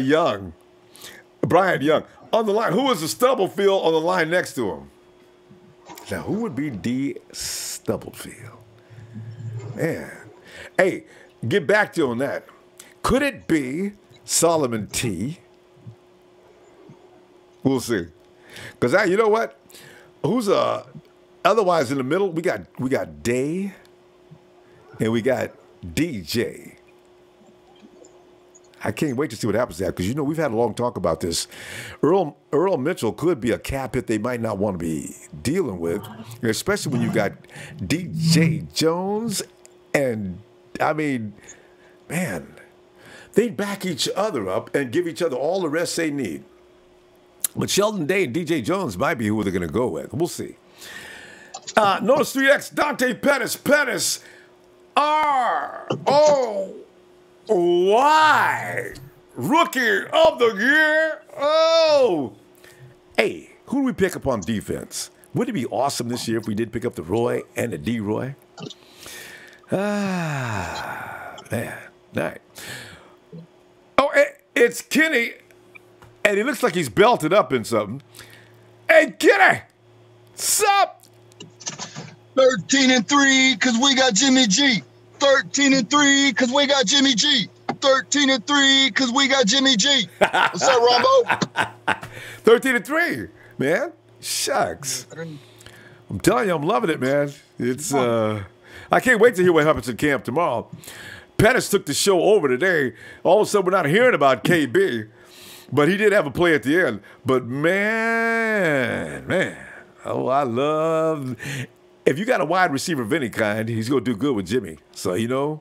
Young on the line. Who is the Stubblefield on the line next to him? Now, who would be D. Stubblefield? Man. Hey, get back to you on that. Could it be Solomon T? We'll see. Because you know what? Who's otherwise in the middle? We got Day and we got DJ. I can't wait to see what happens there because we've had a long talk about this. Earl Mitchell could be a cap hit they might not want to be dealing with, especially when you got DJ Jones and I mean, man, they'd back each other up and give each other all the rest they need. But Sheldon Day and DJ Jones might be who they're going to go with. We'll see. Notice 3X, Dante Pettis. Pettis, R-O-Y. Rookie of the year. Oh. Hey, who do we pick up on defense? Wouldn't it be awesome this year if we did pick up the Roy and the D-Roy? Man. All right. Oh, it's Kenny, and he looks like he's belted up in something. Hey, Kenny, sup? 13-3 because we got Jimmy G. 13-3 because we got Jimmy G. 13-3 because we got Jimmy G. What's up, Ronbo? 13-3, man. Shucks. I'm telling you, I'm loving it, man. It's I can't wait to hear what happens in camp tomorrow. Pettis took the show over today. All of a sudden, we're not hearing about KB, but he did have a play at the end. But man, oh, I love. If you got a wide receiver of any kind, he's going to do good with Jimmy. So, whew.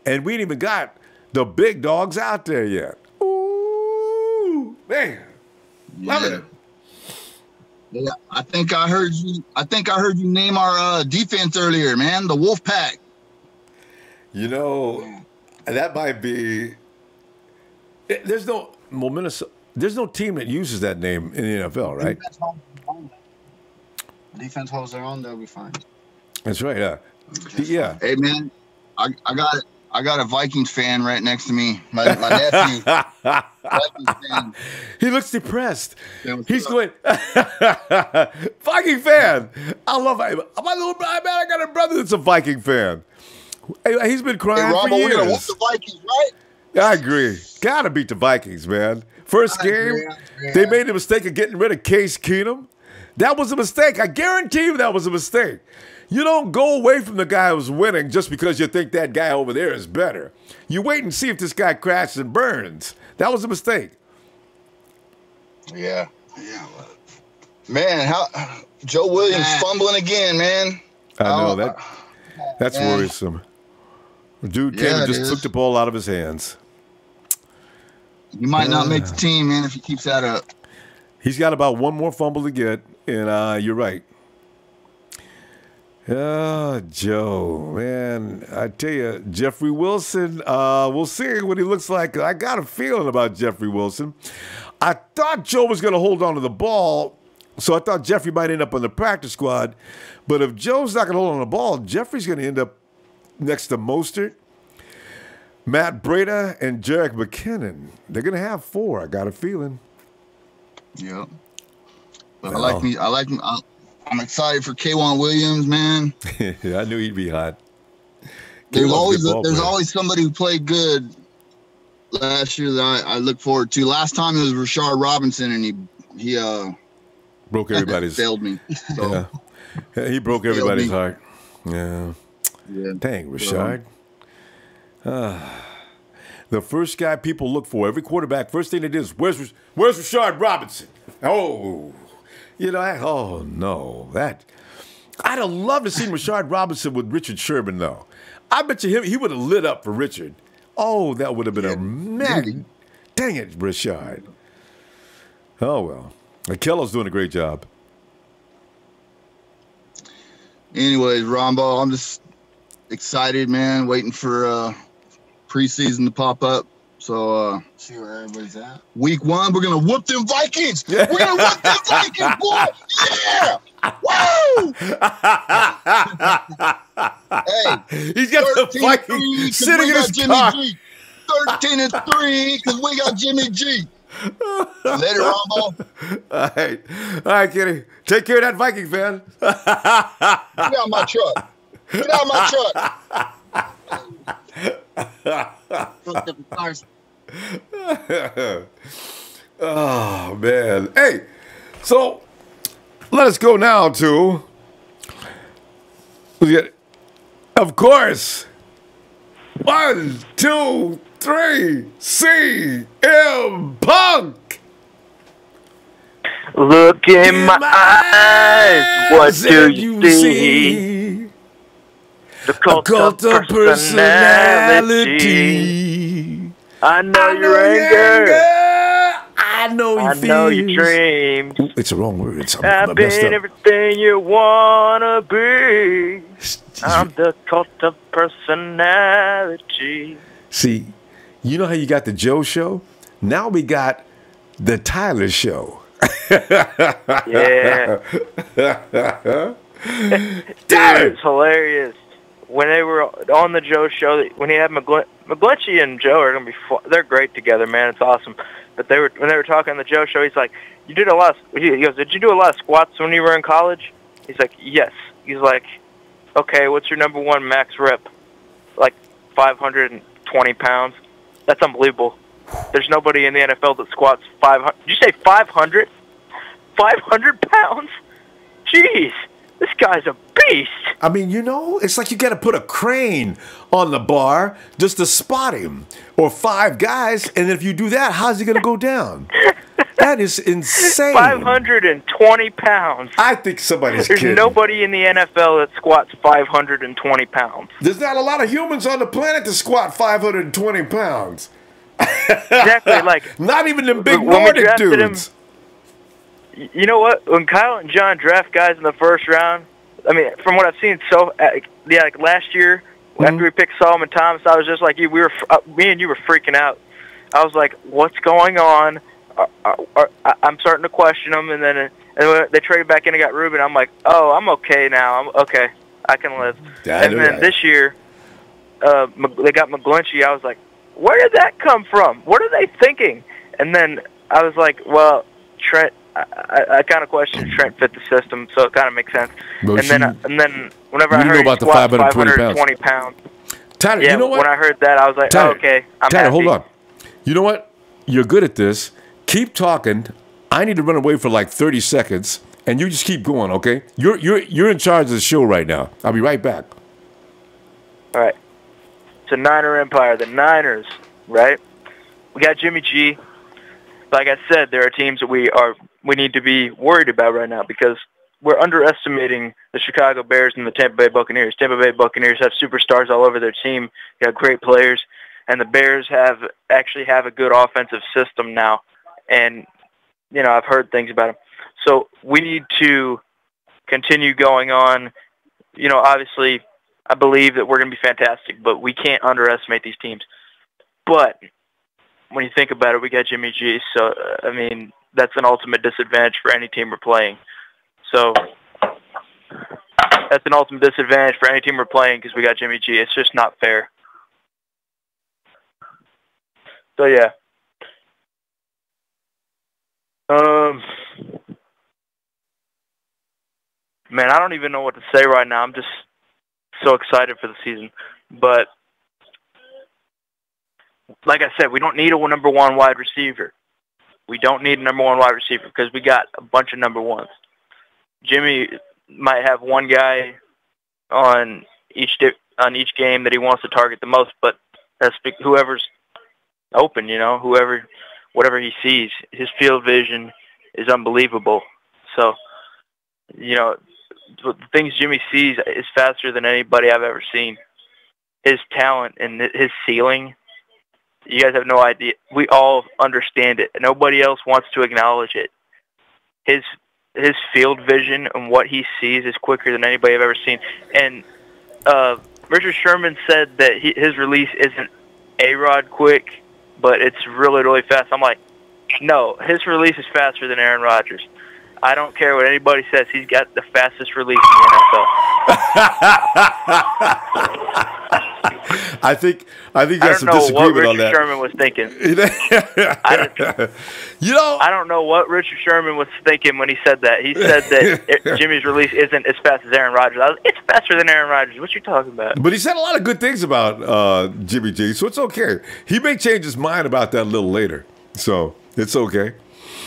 And we ain't even got the big dogs out there yet. Ooh, man. Love it. Yeah, I think I heard you name our defense earlier, man. The Wolf Pack. That might be There's no Minnesota. There's no team that uses that name in the NFL, right? Defense holds their own, they'll be fine. That's right. Yeah. Hey man, I got a Vikings fan right next to me. My nephew. Vikings fan. He looks depressed. He's going, Viking fan. I love it. My little brother, man, I got a brother that's a Viking fan. Hey, he's been crying for years. We're gonna whoop the Vikings, right? I agree. Gotta beat the Vikings, man. First game, they made the mistake of getting rid of Case Keenum. That was a mistake. I guarantee you that was a mistake. You don't go away from the guy who's winning just because you think that guy over there is better. You wait and see if this guy crashes and burns. That was a mistake. Yeah. Man, Joe Williams fumbling again, man. I know that's worrisome. Dude came and just took the ball out of his hands. You might not make the team, man, if he keeps that up. He's got about one more fumble to get, and you're right. Joe, man, I tell you, Jeffrey Wilson, we'll see what he looks like. I got a feeling about Jeffrey Wilson. I thought Joe was going to hold on to the ball, so I thought Jeffrey might end up on the practice squad. But if Joe's not going to hold on the ball, Jeffrey's going to end up next to Mostert, Matt Breida, and Jerick McKinnon. They're going to have 4, I got a feeling. Yeah. But I'm excited for K'Wan Williams, man. I knew he'd be hot. There's always somebody who played good last year that I look forward to. Last time it was Rashard Robinson, and he broke everybody's failed me. So. Yeah, he broke everybody's heart. Yeah. Dang, Rashard. The first guy people look for, every quarterback, first thing they do is, where's Rashard Robinson? Oh, no. I'd have loved to see Rashard Robinson with Richard Sherman, though. I bet you he would have lit up for Richard. Oh, that would have been a man. Dang it, Rashard. Oh, well. Kello's doing a great job. Anyways, Ronbo, I'm just excited, man, waiting for preseason to pop up. So see where everybody's at. Week 1, we're gonna whoop them Vikings. We're gonna whoop them Vikings, boy. Yeah! Woo! Hey, he's got the Vikings sitting in his car. 13-3 because we got Jimmy G. Later, Ronbo. All right, Kenny. Take care of that Viking fan. Get out of my truck. Get out of my truck. Oh, man. Hey, so let us go now to, of course, 1, 2, 3, CM Punk. Look in my eyes, what do you see? The cult of personality. I know your anger. I know your dreams. Ooh, it's the wrong word. I've been everything you wanna be. I'm the cult of personality. See, you know how you got the Joe show? Now we got the Tyler show. Yeah. Dude, it's hilarious. When they were on the Joe show, when he had McGlinchey and Joe are gonna be, they're great together, man. It's awesome. But when they were talking on the Joe show, he's like, he goes, did you do a lot of squats when you were in college? He's like, yes. He's like, okay, what's your number 1 max rep? Like 520 pounds. That's unbelievable. There's nobody in the NFL that squats 500. Did you say 500? 500 pounds? Jeez, this guy's a beast. I mean, it's like you got to put a crane on the bar just to spot him, or 5 guys, and if you do that, how's he going to go down? That is insane. 520 pounds. I think somebody's kidding. There's nobody in the NFL that squats 520 pounds. There's not a lot of humans on the planet to squat 520 pounds. Exactly, like not even them big Nordic dudes. You know what? When Kyle and John draft guys in the first round, I mean, from what I've seen, like last year after we picked Solomon Thomas, I was just like you. Me and you were freaking out I was like, what's going on? I'm starting to question them, and then when they traded back in and got Reuben, I'm like, oh, I'm okay now. I'm okay. I can live. And then this year, they got McGlinchey. I was like, where did that come from? What are they thinking? And then I was like, well, Trent, I kind of questioned Trent fit the system, so it kind of makes sense. Well, and then whenever I heard about the 520 pounds. Tyler, yeah, you know what? When I heard that, I was like, Tyler, oh, okay, I'm Tyler, happy. hold on. You know what? You're good at this. Keep talking. I need to run away for like 30 seconds, and you just keep going, okay? You're in charge of the show right now. I'll be right back. All right. It's a Niner Empire, the Niners, right? We got Jimmy G. Like I said, there are teams that we need to be worried about right now because we're underestimating the Chicago Bears and the Tampa Bay Buccaneers. Tampa Bay Buccaneers have superstars all over their team. They have great players, and the Bears actually have a good offensive system now. And I've heard things about them. So we need to continue going on. Obviously, I believe that we're going to be fantastic, but we can't underestimate these teams. But when you think about it, we got Jimmy G. So, that's an ultimate disadvantage for any team we're playing. So that's an ultimate disadvantage for any team we're playing because we got Jimmy G. It's just not fair. So, yeah. Man, I don't even know what to say right now. I'm just so excited for the season. But like I said, we don't need a number one wide receiver. We don't need a number one wide receiver because we got a bunch of number ones. Jimmy might have one guy on each game that he wants to target the most, but that's whoever's open, whatever he sees. His field vision is unbelievable. So, the things Jimmy sees is faster than anybody I've ever seen. His talent and his ceiling, you guys have no idea. We all understand it. Nobody else wants to acknowledge it. His field vision and what he sees is quicker than anybody I've ever seen. And Richard Sherman said that his release isn't A-Rod quick, but it's really, really fast. I'm like, no, his release is faster than Aaron Rodgers. I don't care what anybody says. He's got the fastest release in the NFL. I think that's some disagreement on that. I don't know what Richard Sherman was thinking. I don't know what Richard Sherman was thinking when he said that. He said that Jimmy's release isn't as fast as Aaron Rodgers. It's faster than Aaron Rodgers. What you talking about? But he said a lot of good things about Jimmy G, so it's okay. He may change his mind about that a little later, so it's okay.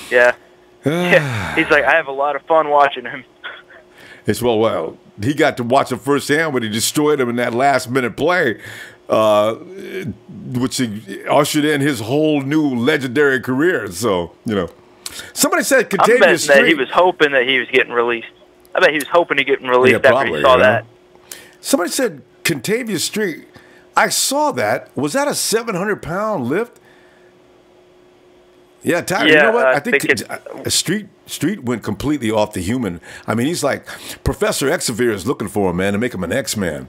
Yeah. Yeah. He's like, I have a lot of fun watching him. It's well, he got to watch him firsthand when he destroyed him in that last-minute play, which ushered in his whole new legendary career. So, somebody said Contavious Street. That he was hoping that he was getting released. I bet he was hoping to get released after he saw that. Somebody said Contavious Street. I saw that. Was that a 700-pound lift? Yeah, Tyler, you know what? I think Street went completely off the human. He's like, Professor Xavier is looking for him, man, to make him an X-Man.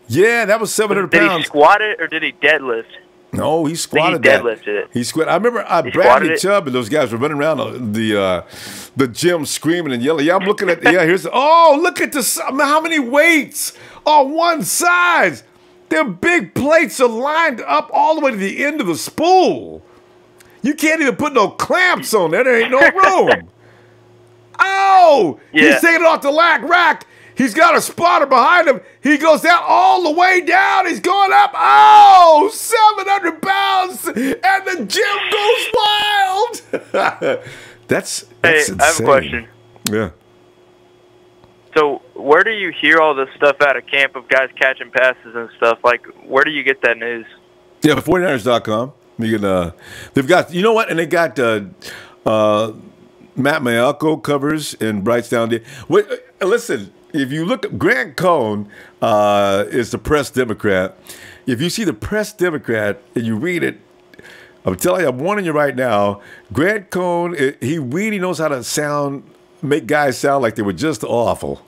Yeah, that was 700 pounds. Did he squat it or did he deadlift? No, he squatted that. He deadlifted it. He squatted. I remember Bradley Chubb and those guys were running around the gym screaming and yelling. Yeah, I'm looking at, look at how many weights on one side. Their big plates are lined up all the way to the end of the spool. You can't even put no clamps on there. There ain't no room. He's taking it off the rack. He's got a spotter behind him. He goes down all the way down. He's going up. 700 pounds. And the gym goes wild. That's insane. I have a question. Yeah. So where do you hear all this stuff out of camp of guys catching passes and stuff? Like, where do you get that news? Yeah, 49ers.com. You can, they've got, you know what? And they got Matt Mayako covers and writes down there. Listen, if you look at Grant Cohn is the press Democrat. If you see the press Democrat and you read it, I'm telling you, I'm warning you right now, Grant Cohn, he really knows how to make guys sound like they were just awful.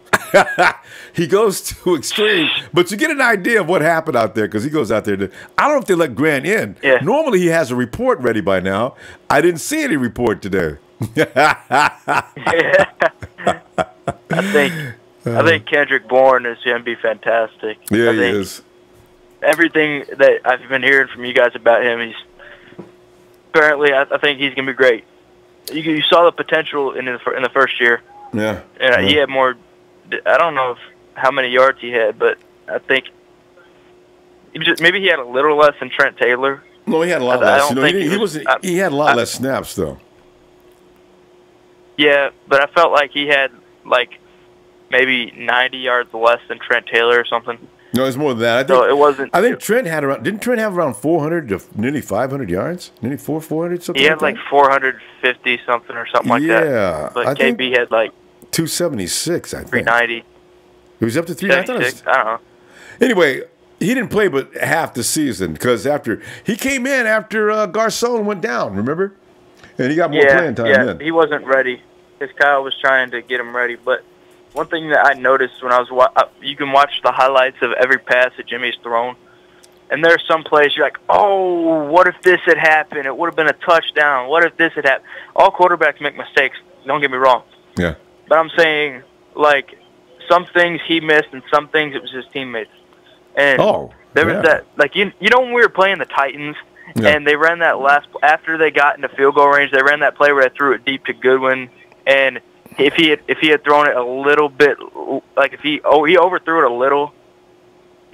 He goes to extreme, but you get an idea of what happened out there because he goes out there. I don't know if they let Grant in. Yeah. Normally he has a report ready by now. I didn't see any report today. I think Kendrick Bourne is going to be fantastic. Yeah, he is. Everything that I've been hearing from you guys about him, I think he's going to be great. You saw the potential in the first year. Yeah. And he had more. I don't know how many yards he had, but I think maybe he had a little less than Trent Taylor. No, he had a lot less. He had a lot less snaps though. Yeah, but I felt like he had maybe 90 yards less than Trent Taylor or something. No, it's more than that. It wasn't. I think Trent had around. Didn't Trent have around 400 to nearly 500 yards? Nearly 400 something. He had 450 something or something like that. Yeah, but KB had 276. I think 390. He was up to 390. I don't know. Anyway, he didn't play but half the season because he came in after Garcon went down. Remember, and he got more playing time. Yeah, he wasn't ready because Kyle was trying to get him ready, but. One thing that I noticed when I was you can watch the highlights of every pass that Jimmy's thrown, and there's some plays you're like, oh, what if this had happened? It would have been a touchdown. What if this had happened? All quarterbacks make mistakes. Don't get me wrong. Yeah. But I'm saying, some things he missed and some things it was his teammates. And there was that, you know when we were playing the Titans and they ran that after they got into field goal range, they ran that play where they threw it deep to Goodwin, and if he had thrown it a little bit, he overthrew it a little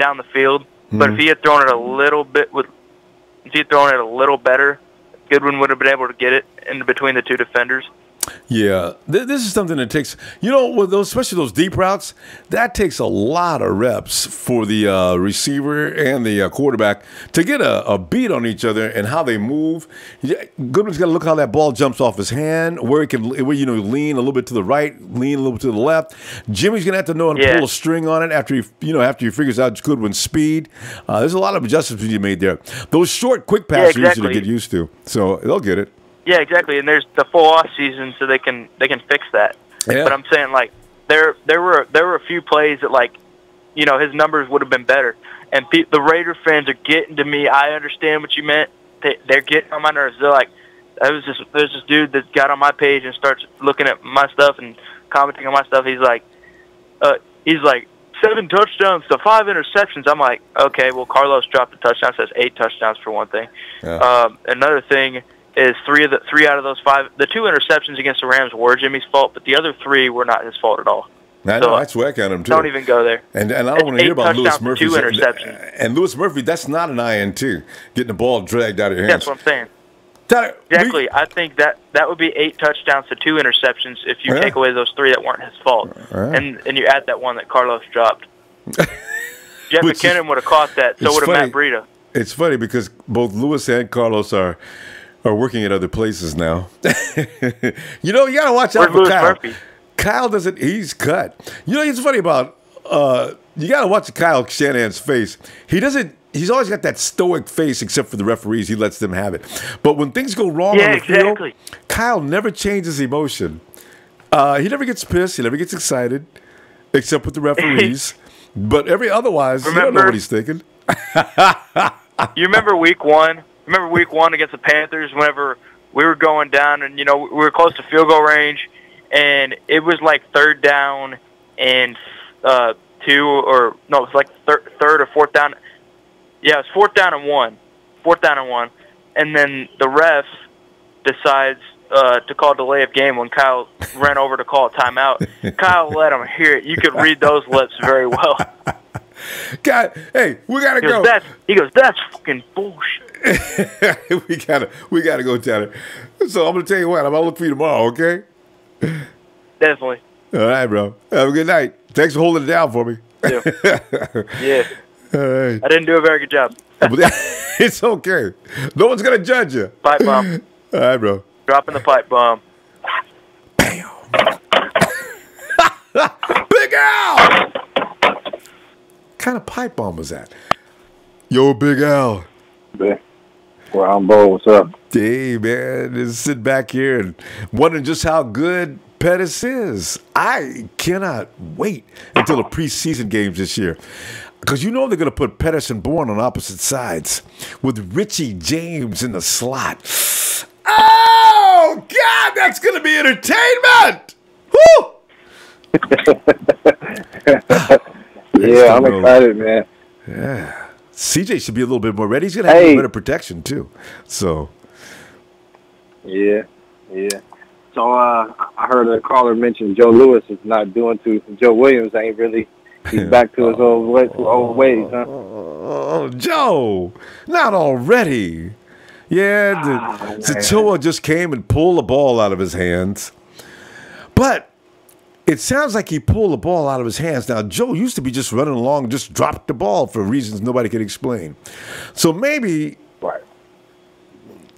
down the field, but if he had thrown it a little better, Goodwin would have been able to get it in between the two defenders. Yeah, this is something that takes, with especially those deep routes, that takes a lot of reps for the receiver and the quarterback to get a beat on each other and how they move. Goodman's got to look how that ball jumps off his hand, where he can, lean a little bit to the right, lean a little bit to the left. Jimmy's going to have to know how to pull a string on it after he figures out Goodwin's speed. There's a lot of adjustments you made there. Those short, quick passes are easy to get used to, so they'll get it. Yeah, exactly, and there's the full off season, so they can fix that. Yeah. But I'm saying there were a few plays that his numbers would have been better, and the Raider fans are getting to me. I understand what you meant. They're getting on my nerves. They're like, there's this dude that got on my page and starts looking at my stuff and commenting on my stuff. He's like 7 touchdowns to 5 interceptions. I'm like, okay, well Carlos dropped a touchdown. Says 8 touchdowns for one thing. Yeah. Another thing is 3 out of those 5. The 2 interceptions against the Rams were Jimmy's fault, but the other 3 were not his fault at all. I know, that's whack on him too. Don't even go there. And I don't want to hear about Lewis Murphy. 2 interceptions. And Lewis Murphy, that's not an INT. Getting the ball dragged out of your hands. That's what I'm saying. Tyler, exactly. I think that would be 8 touchdowns to 2 interceptions if you take away those 3 that weren't his fault, and you add that one that Carlos dropped. Jeff McKinnon would have caught that. So would have Matt Breida. It's funny because both Lewis and Carlos are working at other places now. You gotta watch out for Kyle. Murphy? Kyle doesn't. He's cut. It's funny about. You gotta watch Kyle Shanahan's face. He doesn't. He's always got that stoic face, except for the referees. He lets them have it. But when things go wrong on the field, Kyle never changes emotion. He never gets pissed. He never gets excited, except with the referees. But otherwise, you don't know what he's thinking. You remember week 1? Remember week 1 against the Panthers whenever we were going down and, we were close to field goal range and it was like 3rd down and 2 or, no, it was like 3rd or 4th down. Yeah, it was 4th down and 1. 4th down and 1. And then the ref decides to call delay of game when Kyle ran over to call a timeout. Kyle let him hear it. You could read those lips very well. God, hey, we gotta go. He goes, that's fucking bullshit. we gotta go, Tyler. So I'm gonna tell you what, I'm gonna look for you tomorrow, okay? Definitely. All right, bro. Have a good night. Thanks for holding it down for me. Yeah. Yeah. All right. I didn't do a very good job. It's okay. No one's gonna judge you. Pipe bomb. All right, bro. Dropping the pipe bomb. Bam. Big Al! What kind of pipe bomb was that? Yo, Big Al. Ronbo, what's up? Hey, man. Just sit back here and wondering just how good Pettis is. I cannot wait until the preseason games this year. Because you know they're going to put Pettis and Bourne on opposite sides with Richie James in the slot. Oh, God, that's going to be entertainment. Woo! Yeah, I'm excited, man. Yeah. CJ should be a little bit more ready. He's going to have better protection, too. So. Yeah. So I heard a caller mention Joe Lewis is not doing too. Joe Williams ain't really. He's back to his old ways, huh? Oh, Joe, not already. Yeah, Zachoa just came and pulled the ball out of his hands. But it sounds like he pulled the ball out of his hands. Now, Joe used to be just running along, just dropped the ball for reasons nobody could explain. So maybe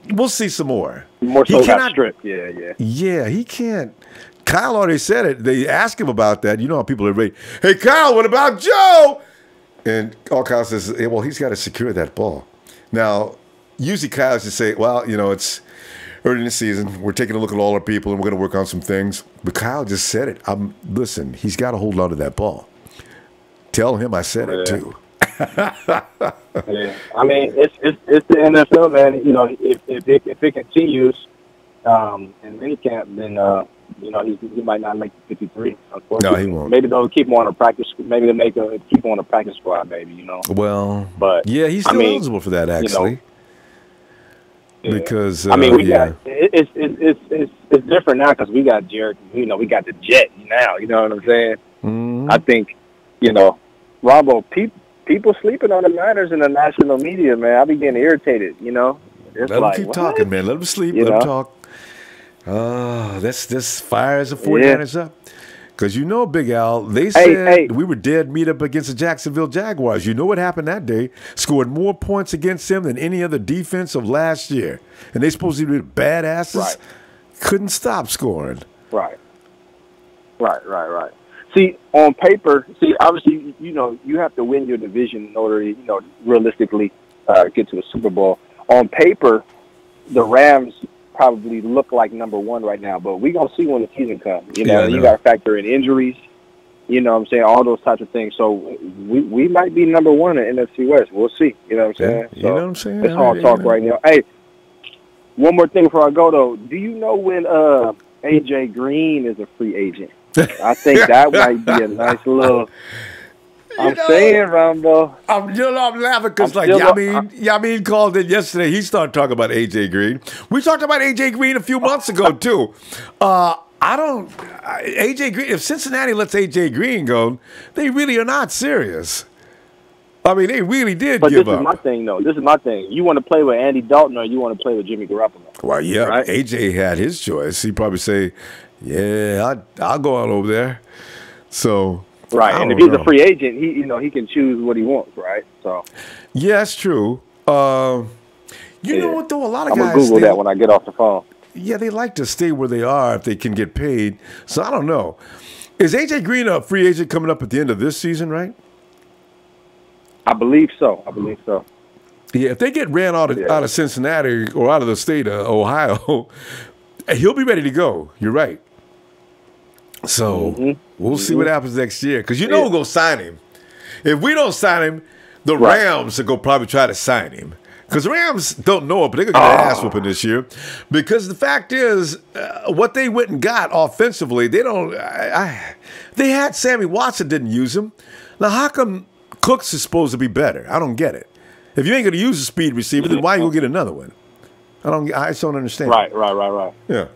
we'll see some more. More so got stripped, yeah. Yeah, he can't. Kyle already said it. They asked him about that. You know how people are ready. Hey, Kyle, what about Joe? And all Kyle says, hey, well, he's got to secure that ball. Now, usually Kyle used to say, well, you know, it's early in the season. We're taking a look at all our people, and we're going to work on some things. But Kyle just said it. Listen, he's got to hold on to that ball. Tell him I said it, too. Yeah. I mean, it's the NFL, man. You know, if it continues in minicamp, then you know, he might not make the 53. No, he won't. Maybe they'll keep him on a practice. Maybe they'll keep him on a practice squad. Maybe, you know. Well, but yeah, he's still eligible for that, actually. You know, because I mean, we got it's different now because we got Jerick. You know, we got the Jet now. You know what I'm saying? Mm-hmm. I think, you know, Ronbo, people sleeping on the Niners in the national media, man. I be getting irritated. You know, it's let them keep talking, man. Let them sleep. Let them talk. This fires the 49ers up. Because you know, Big Al, they said we were dead meet up against the Jacksonville Jaguars. You know what happened that day? Scored more points against them than any other defense of last year. And they supposed to be badasses. Right. Couldn't stop scoring. Right. See, on paper, obviously, you know, you have to win your division in order to, you know, realistically get to the Super Bowl. On paper, the Rams probably look like number one right now, but we're going to see when the season comes. You know, you got to factor in injuries, you know what I'm saying, all those types of things. So we might be number one in NFC West. We'll see. You know what I'm saying? You know what I'm saying? It's hard talk right now. Hey, one more thing before I go, though. Do you know when A.J. Green is a free agent? I think that might be a nice little... I'm saying, Ronbo. I'm laughing because, like, Yamin called in yesterday. He started talking about A.J. Green. We talked about A.J. Green a few months ago, too. A.J. Green, if Cincinnati lets A.J. Green go, they really are not serious. I mean, they really did give up. But this is my thing, though. This is my thing. You want to play with Andy Dalton or you want to play with Jimmy Garoppolo? Well, yeah, right? A.J. had his choice. He'd probably say, yeah, I'll go out over there. So... Right, and if he's a free agent, he can choose what he wants, right? So, yeah, that's true. You know what though? A lot of guys. I'm gonna Google that when I get off the phone. Yeah, they like to stay where they are if they can get paid. So I don't know. Is AJ Green a free agent coming up at the end of this season? Right. I believe so. Yeah, if they get ran out of Cincinnati or out of the state of Ohio, he'll be ready to go. You're right. So we'll see what happens next year. Because we're going to sign him. If we don't sign him, the Rams are going to probably try to sign him. Because the Rams don't know it, but they're going to get an ass whooping this year. Because the fact is, what they went and got offensively, they don't. They had Sammy Watson, didn't use him. Now, how come Cooks is supposed to be better? I don't get it. If you ain't going to use a speed receiver, then why you go get another one? I just don't understand. Right. Yeah.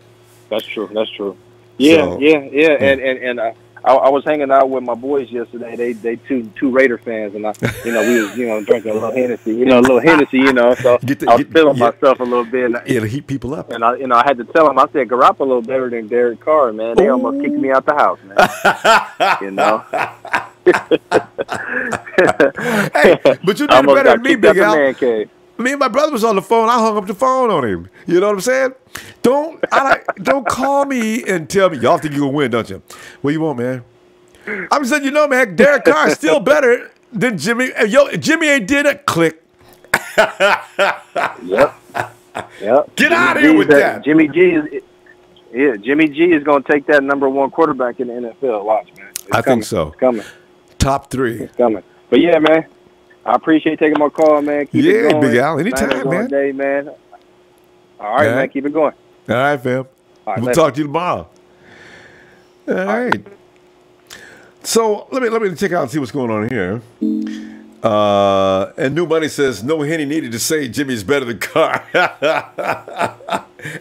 That's true. Yeah. And I was hanging out with my boys yesterday. They two Raider fans, and we was drinking a little Hennessy, So I was feeling myself a little bit. It'll heat people up. And I had to tell them. I said Garoppolo better than Derek Carr, man. They almost kicked me out the house, man. Hey, but you did better than me, Big Al. Me and my brother was on the phone. I hung up the phone on him. You know what I'm saying? Don't call me and tell me, y'all think you're going to win, don't you? What you want, man? I'm just letting you know, man, Derek Carr is still better than Jimmy. Jimmy ain't did it. Click. Yep. Get out of here with that. Jimmy G Yeah, Jimmy G is going to take that #1 quarterback in the NFL. Watch, man. I think so. It's coming. Top 3. It's coming. But, yeah, man, I appreciate taking my call, man. Keep it going. Big Al. Anytime, man. Day, man. All right, man. Keep it going. All right, fam. We'll talk to you tomorrow. All right. So let me check out and see what's going on here. And New Money says, no Henny needed to say Jimmy's better than Carr.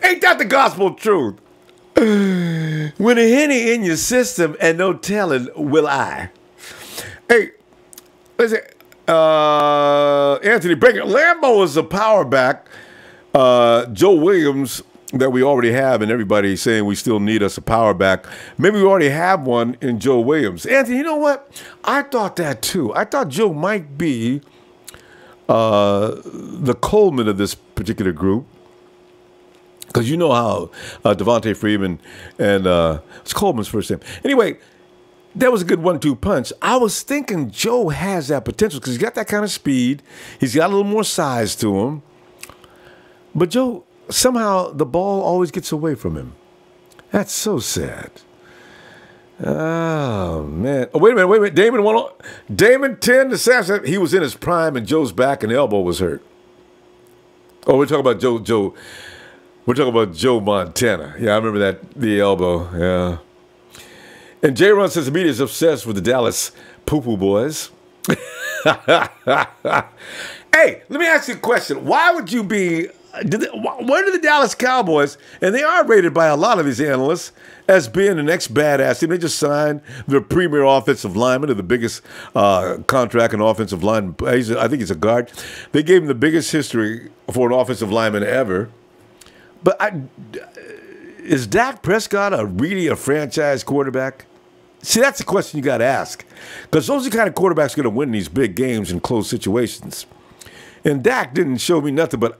Ain't that the gospel truth? When a Henny in your system and no telling will I. Hey, listen, Anthony Baker. Lambo is a power back. Joe Williams that we already have, and everybody saying we still need us a power back. Maybe we already have one in Joe Williams. Anthony, you know what? I thought that too. I thought Joe might be the Coleman of this particular group. Because you know how Devontae Freeman and it's Coleman's first name. Anyway, that was a good 1-2 punch. I was thinking Joe has that potential because he's got that kind of speed. He's got a little more size to him. But Joe, somehow the ball always gets away from him. That's so sad. Oh, man. Oh, wait a minute. Damon 10 to Samson. He was in his prime and Joe's back and elbow was hurt. Oh, we're talking about Joe. We're talking about Joe Montana. Yeah, I remember that, the elbow. Yeah. And J. Ron says the media is obsessed with the Dallas Poo-Poo Boys. Hey, let me ask you a question. Why would you be... Where do the Dallas Cowboys, and they are rated by a lot of these analysts as being the next badass team. They just signed their premier offensive lineman to the biggest contract in offensive line. I think he's a guard. They gave him the biggest history for an offensive lineman ever. But is Dak Prescott really a franchise quarterback? See, that's the question you got to ask. Because those are the kind of quarterbacks going to win these big games in close situations. And Dak didn't show me nothing but,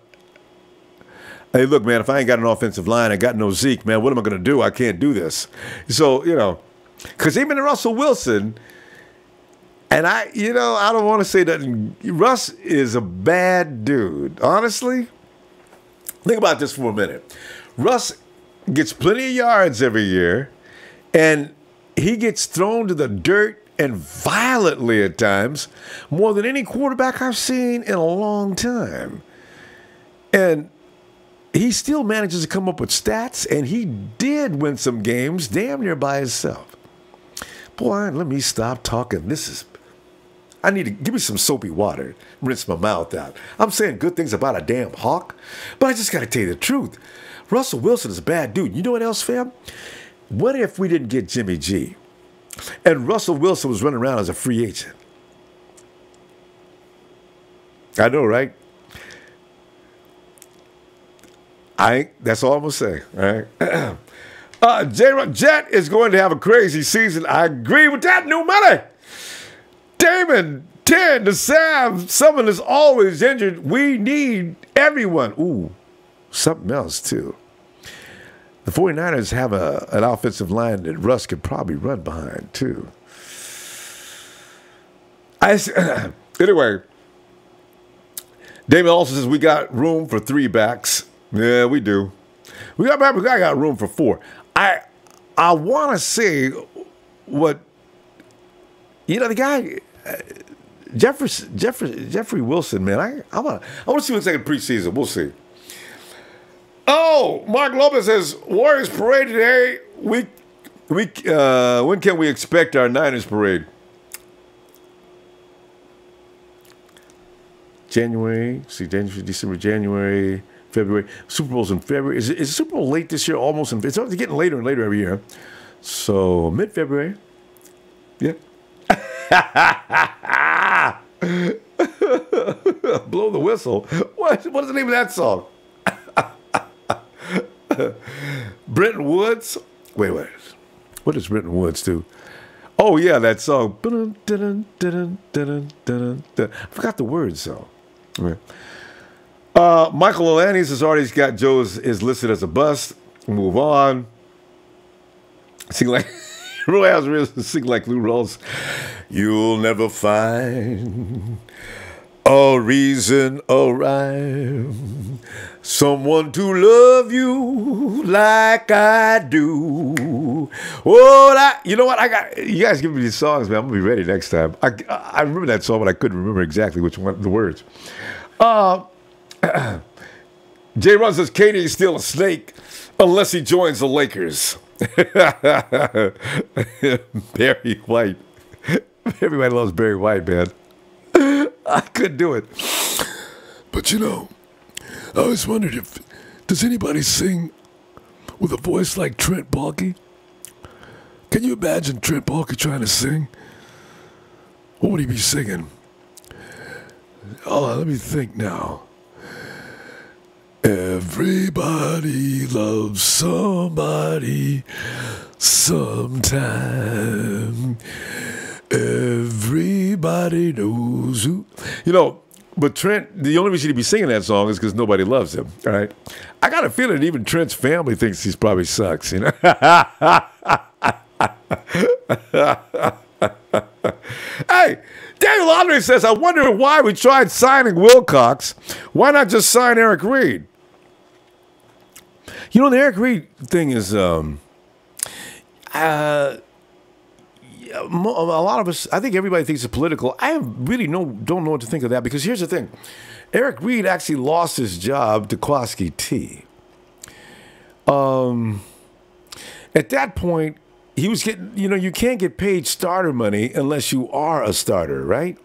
hey, look, man, if I ain't got an offensive line, I got no Zeke, man, what am I going to do? I can't do this. So, because even Russell Wilson, and I don't want to say that Russ is a bad dude. Honestly, think about this for a minute. Russ gets plenty of yards every year, and he gets thrown to the dirt and violently at times, more than any quarterback I've seen in a long time. And he still manages to come up with stats, and he did win some games damn near by himself. Boy, let me stop talking. I need to give me some soapy water, rinse my mouth out. I'm saying good things about a damn hawk, but I just got to tell you the truth. Russell Wilson is a bad dude. You know what else, fam? What if we didn't get Jimmy G, and Russell Wilson was running around as a free agent? I know, right? That's all I'm going to say, all right? Jet is going to have a crazy season. I agree with that. New money. Damon, 10 to Sam. Someone is always injured. We need everyone. Ooh, something else, too. The 49ers have an offensive line that Russ could probably run behind, too. Anyway, Damon also says we got room for 3 backs. Yeah, we do. We got room for 4. I want to say what the guy Jeffrey Wilson, man. I want to see what's like in preseason. We'll see. Oh, Mark Lopez says Warriors parade today. When can we expect our Niners parade? January, December, January, February. Super Bowl's in February. Is the Super Bowl late this year? It's getting later and later every year. So mid-February. Yeah. Blow the whistle. What is the name of that song? Brenton Woods. Wait. What does Brenton Woods do? Oh yeah, that song. I forgot the words though. Okay. Michael Alanis has already got Joe's is listed as a bust. Move on. Sing like Roy Alvarez, sing like Lou Rawls. You'll never find a reason, a rhyme, someone to love you like I do. Oh, you know what? You guys give me these songs, man. I'm going to be ready next time. I remember that song, but I couldn't remember exactly which one, the words. J. Ron says, Katie is still a snake unless he joins the Lakers. Barry White. Everybody loves Barry White, man. I couldn't do it. But you know, I always wondered does anybody sing with a voice like Trent Baalke? Can you imagine Trent Baalke trying to sing? What would he be singing? Oh, let me think now. Everybody loves somebody sometime. Everybody knows who. You know, but Trent, the only reason he'd be singing that song is because nobody loves him, all right? I got a feeling even Trent's family thinks he probably sucks, you know? Hey, Daniel Andre says, I wonder why we tried signing Wilcox. Why not just sign Eric Reed? You know, the Eric Reed thing is, a lot of us, I think everybody thinks it's political. I really don't know what to think of that, because here's the thing. Eric Reed actually lost his job to Kwasky T. At that point, he was getting, you know, you can't get paid starter money unless you are a starter, right?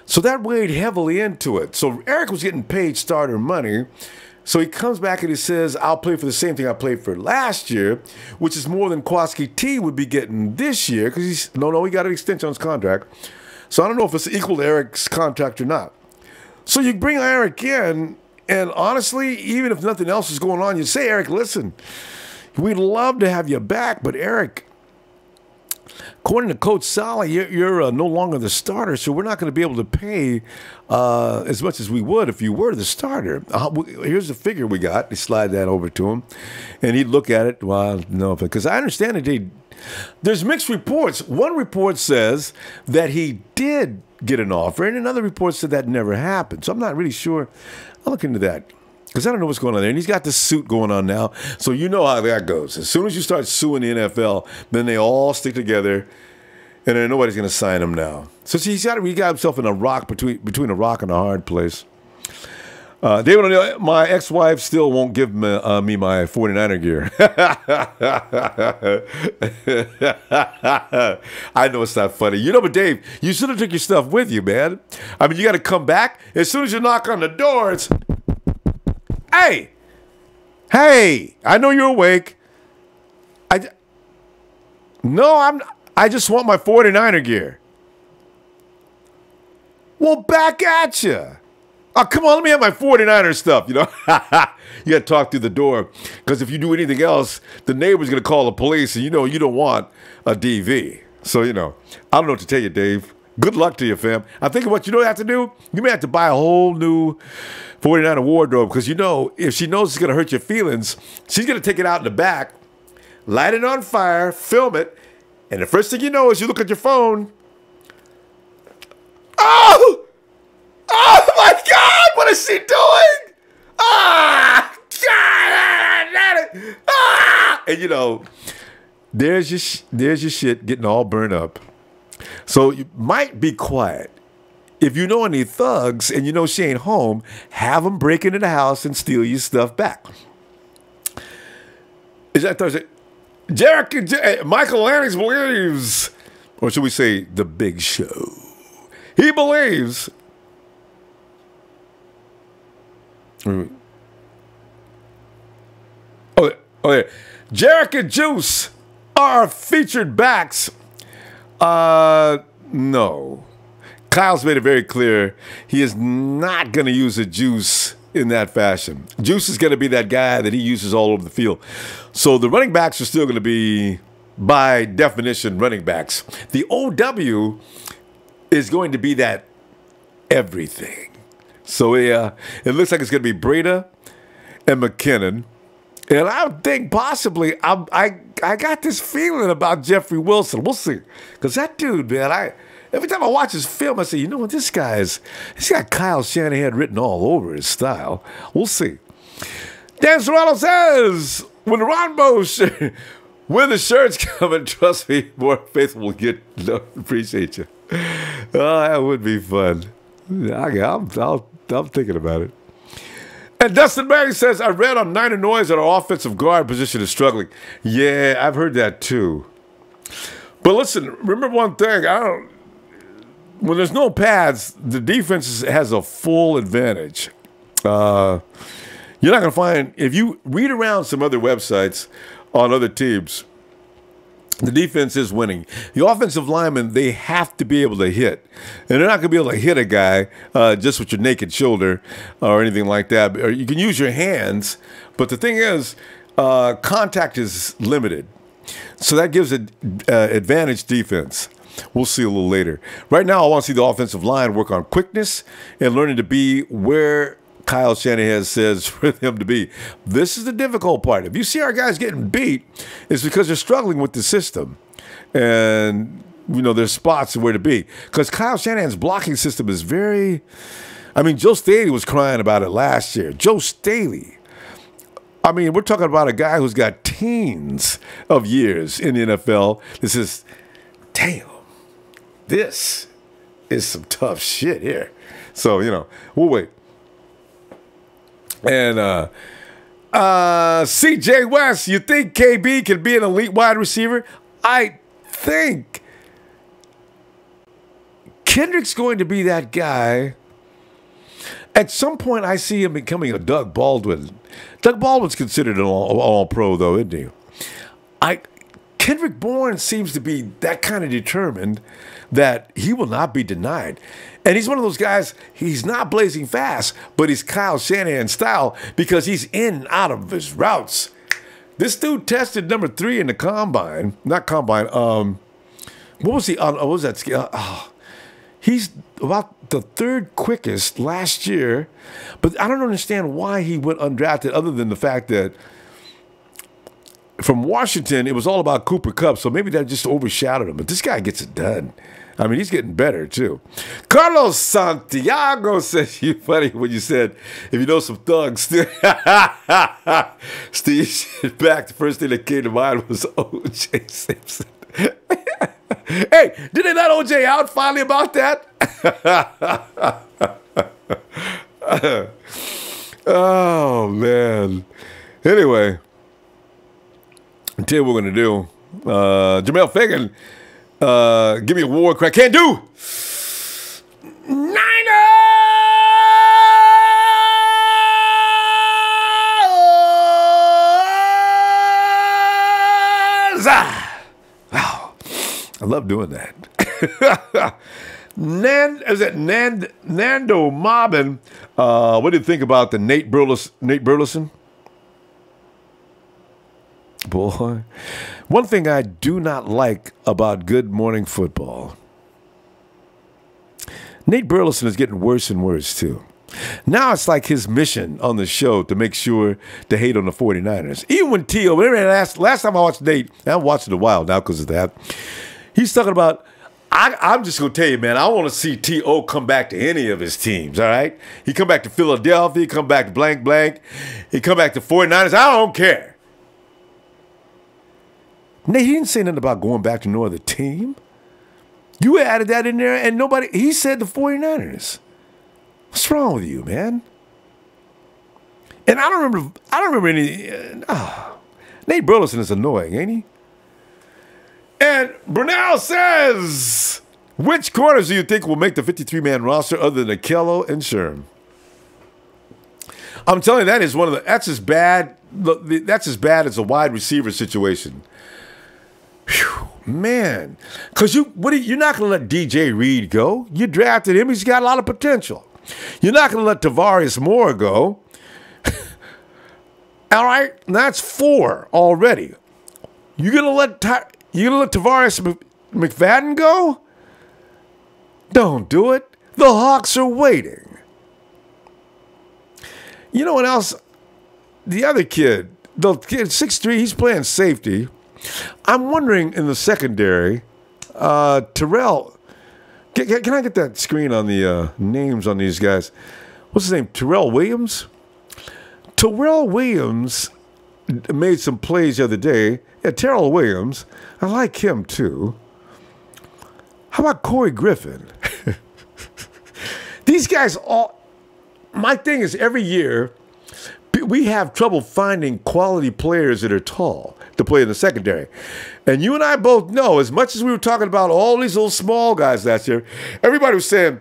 So that weighed heavily into it. So Eric was getting paid starter money. So he comes back and he says, I'll play for the same thing I played for last year, which is more than Kwasky T would be getting this year, because he got an extension on his contract. So I don't know if it's equal to Eric's contract or not. So you bring Eric in, and honestly, even if nothing else is going on, you say, Eric, listen, we'd love to have you back, but Eric, according to Coach Saleh, you're no longer the starter, so we're not going to be able to pay as much as we would if you were the starter. Here's the figure we got. They slide that over to him, and he'd look at it. Well, no, because I understand that there's mixed reports. One report says that he did get an offer, and another report said that never happened. So I'm not really sure. I'll look into that, because I don't know what's going on there. And he's got this suit going on now, so you know how that goes. As soon as you start suing the NFL, then they all stick together, and then nobody's going to sign him now. So he got himself in a rock between a rock and a hard place. David O'Neill, my ex-wife still won't give me my 49er gear. I know it's not funny. You know, but Dave, you should have took your stuff with you, man. I mean, you got to come back. As soon as you knock on the door, it's, hey, I know you're awake. I just want my 49er gear. Well, back at you. Oh, come on, let me have my 49er stuff, you know. You got to talk through the door, because if you do anything else, the neighbor's going to call the police, and you know you don't want a DV. So, you know, I don't know what to tell you, Dave. Good luck to you, fam. I think what you don't have to do, you may have to buy a whole new 49er wardrobe, because, you know, if she knows it's going to hurt your feelings, she's going to take it out in the back, light it on fire, film it, and the first thing you know is you look at your phone. Oh! Oh my God! What is she doing? Ah! And you know, there's your shit getting all burned up. So you might be quiet. If you know any thugs and you know she ain't home, have them break into the house and steal your stuff back. Is that Thursday? Michael Lannis believes, or should we say the Big Show? He believes. Oh, yeah. Jerick and Juice are featured backs. No. Kyle's made it very clear he is not going to use a Juice in that fashion. Juice is going to be that guy that he uses all over the field. So the running backs are still going to be, by definition, running backs. The OW is going to be that everything. So it looks like it's going to be Breida and McKinnon. And I would think possibly, I got this feeling about Jeffrey Wilson. We'll see. Because that dude, man, every time I watch his film, I say, you know what, he's got Kyle Shanahan written all over his style. We'll see. Dan Serrano says, when the Ronbo when the shirts come, and trust me, more faithful will get. No, appreciate you. Oh, that would be fun. I'm thinking about it. And Dustin Mary says, I read on Niner Noise that our offensive guard position is struggling. Yeah, I've heard that too. But listen, remember one thing. When there's no pads, the defense has a full advantage. You're not going to find, if you read around some other websites on other teams, the defense is winning. The offensive linemen, they have to be able to hit. And they're not going to be able to hit a guy just with your naked shoulder or anything like that. Or you can use your hands, but the thing is, contact is limited. So that gives an advantage defense. We'll see a little later. Right now, I want to see the offensive line work on quickness and learning to be where Kyle Shanahan says for them to be. This is the difficult part. If you see our guys getting beat, it's because they're struggling with the system. And, there's spots where to be. Because Kyle Shanahan's blocking system is very... Joe Staley was crying about it last year. Joe Staley. We're talking about a guy who's got teens of years in the NFL. This is, damn, this is some tough shit here. So, we'll wait. And CJ West, you think KB can be an elite wide receiver? I think Kendrick's going to be that guy. At some point, I see him becoming a Doug Baldwin. Doug Baldwin's considered an all-pro, though, isn't he? Kendrick Bourne seems to be that kind of determined that he will not be denied. And he's one of those guys, he's not blazing fast, but he's Kyle Shanahan style because he's in and out of his routes. This dude tested number 3 in the combine. Not combine. What was he on? What was that scale? He's about the 3rd quickest last year, but I don't understand why he went undrafted other than the fact that from Washington, it was all about Cooper Kupp, so maybe that just overshadowed him. But this guy gets it done. He's getting better, too. Carlos Santiago says, you funny when you said, if you know some thugs. Steve, back, the first thing that came to mind was O.J. Simpson. Hey, did they let O.J. out finally about that? Oh, man. Anyway, I'll tell you what we're going to do. Jamel Fagan, give me a war crack. Can't do. Niners! Wow. I love doing that. Nando Mobbin? What do you think about the Nate Burleson? Boy, one thing I do not like about Good Morning Football, Nate Burleson is getting worse and worse, too. Now it's like his mission on the show to make sure to hate on the 49ers. Even when T.O., last time I watched Nate, I haven't watched it in a while now because of that, he's talking about, I'm just going to tell you, man, I want to see T.O. come back to any of his teams, all right? He come back to Philadelphia, he come back to blank, blank, he come back to 49ers, I don't care. Nate, he didn't say nothing about going back to no other team. You added that in there, and nobody, he said the 49ers. What's wrong with you, man? And I don't remember any, Nate Burleson is annoying, ain't he? And Brunel says, which corners do you think will make the 53-man roster other than Akello and Sherm? I'm telling you, that's as bad as a wide receiver situation. Whew, man, because you're not going to let DJ Reed go. You drafted him. He's got a lot of potential. You're not going to let Tavarius Moore go. All right, that's 4 already. You're going to let Tavarius McFadden go? Don't do it. The Hawks are waiting. You know what else? The other kid, the kid 6'3", he's playing safety. I'm wondering in the secondary, Terrell. Can I get that screen on the names on these guys? What's his name? Terrell Williams? Terrell Williams made some plays the other day. Yeah, Terrell Williams. I like him too. How about Corey Griffin? These guys all. My thing is every year we have trouble finding quality players that are tall to play in the secondary. And you and I both know, as much as we were talking about all these little small guys last year, everybody was saying,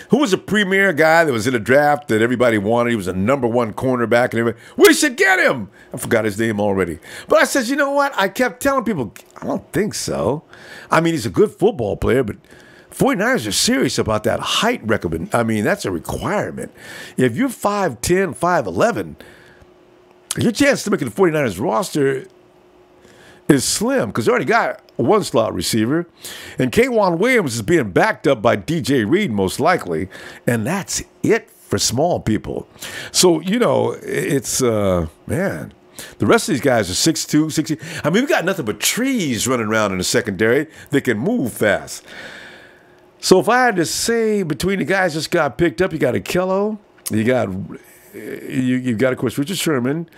who was a premier guy that was in a draft that everybody wanted? He was a number one cornerback and everybody, we should get him. I forgot his name already. But I said, you know what? I kept telling people, I don't think so. I mean, he's a good football player, but 49ers are serious about that height recommend. I mean, that's a requirement. If you're 5'10", 5'11", your chance to make the 49ers roster is slim because they already got one slot receiver. And K'Wan Williams is being backed up by DJ Reed most likely. And that's it for small people. So, you know, it's, man, the rest of these guys are 6'2", 6'3". I mean, we got nothing but trees running around in the secondary that can move fast. So if I had to say between the guys just got picked up, you got Akello, you got, of course, Richard Sherman.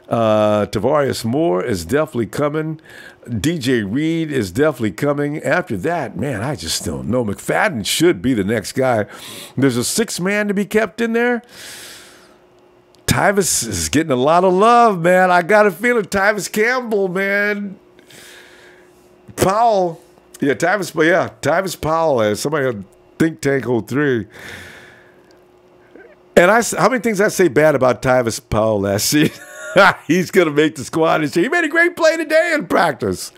Tavarius Moore is definitely coming. DJ Reed is definitely coming. After that, man, I just don't know. McFadden should be the next guy. There's a sixth man to be kept in there. Tyvis is getting a lot of love, man. I got a feeling Tyvis Campbell, man. Powell. Yeah, Tyvis Powell as somebody on Think Tank 03. And how many things I say bad about Tyvis Powell last season? He's going to make the squad this year. He made a great play today in practice.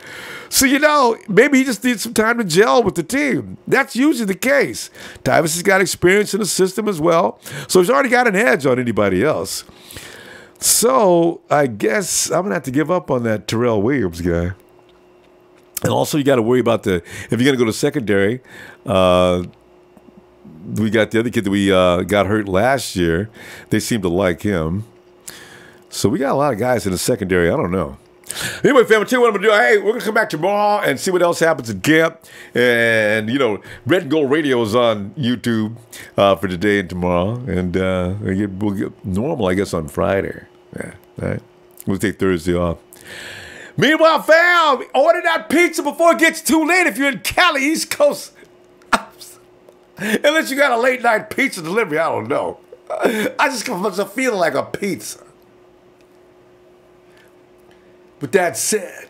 So, you know, maybe he just needs some time to gel with the team. That's usually the case. Tyvis has got experience in the system as well, so he's already got an edge on anybody else. So I guess I'm going to have to give up on that Terrell Williams guy. And also, you got to worry about if you're going to go to secondary, we got the other kid that we got hurt last year. They seem to like him. So we got a lot of guys in the secondary. I don't know. Anyway, family, tell you what I'm going to do. Hey, we're going to come back tomorrow and see what else happens at camp. And, you know, Red and Gold Radio is on YouTube for today and tomorrow. And we'll get normal, I guess, on Friday. Yeah, all right. We'll take Thursday off. Meanwhile, fam, order that pizza before it gets too late if you're in Cali, East Coast. Unless you got a late night pizza delivery, I don't know. I just come from feeling like a pizza. With that said,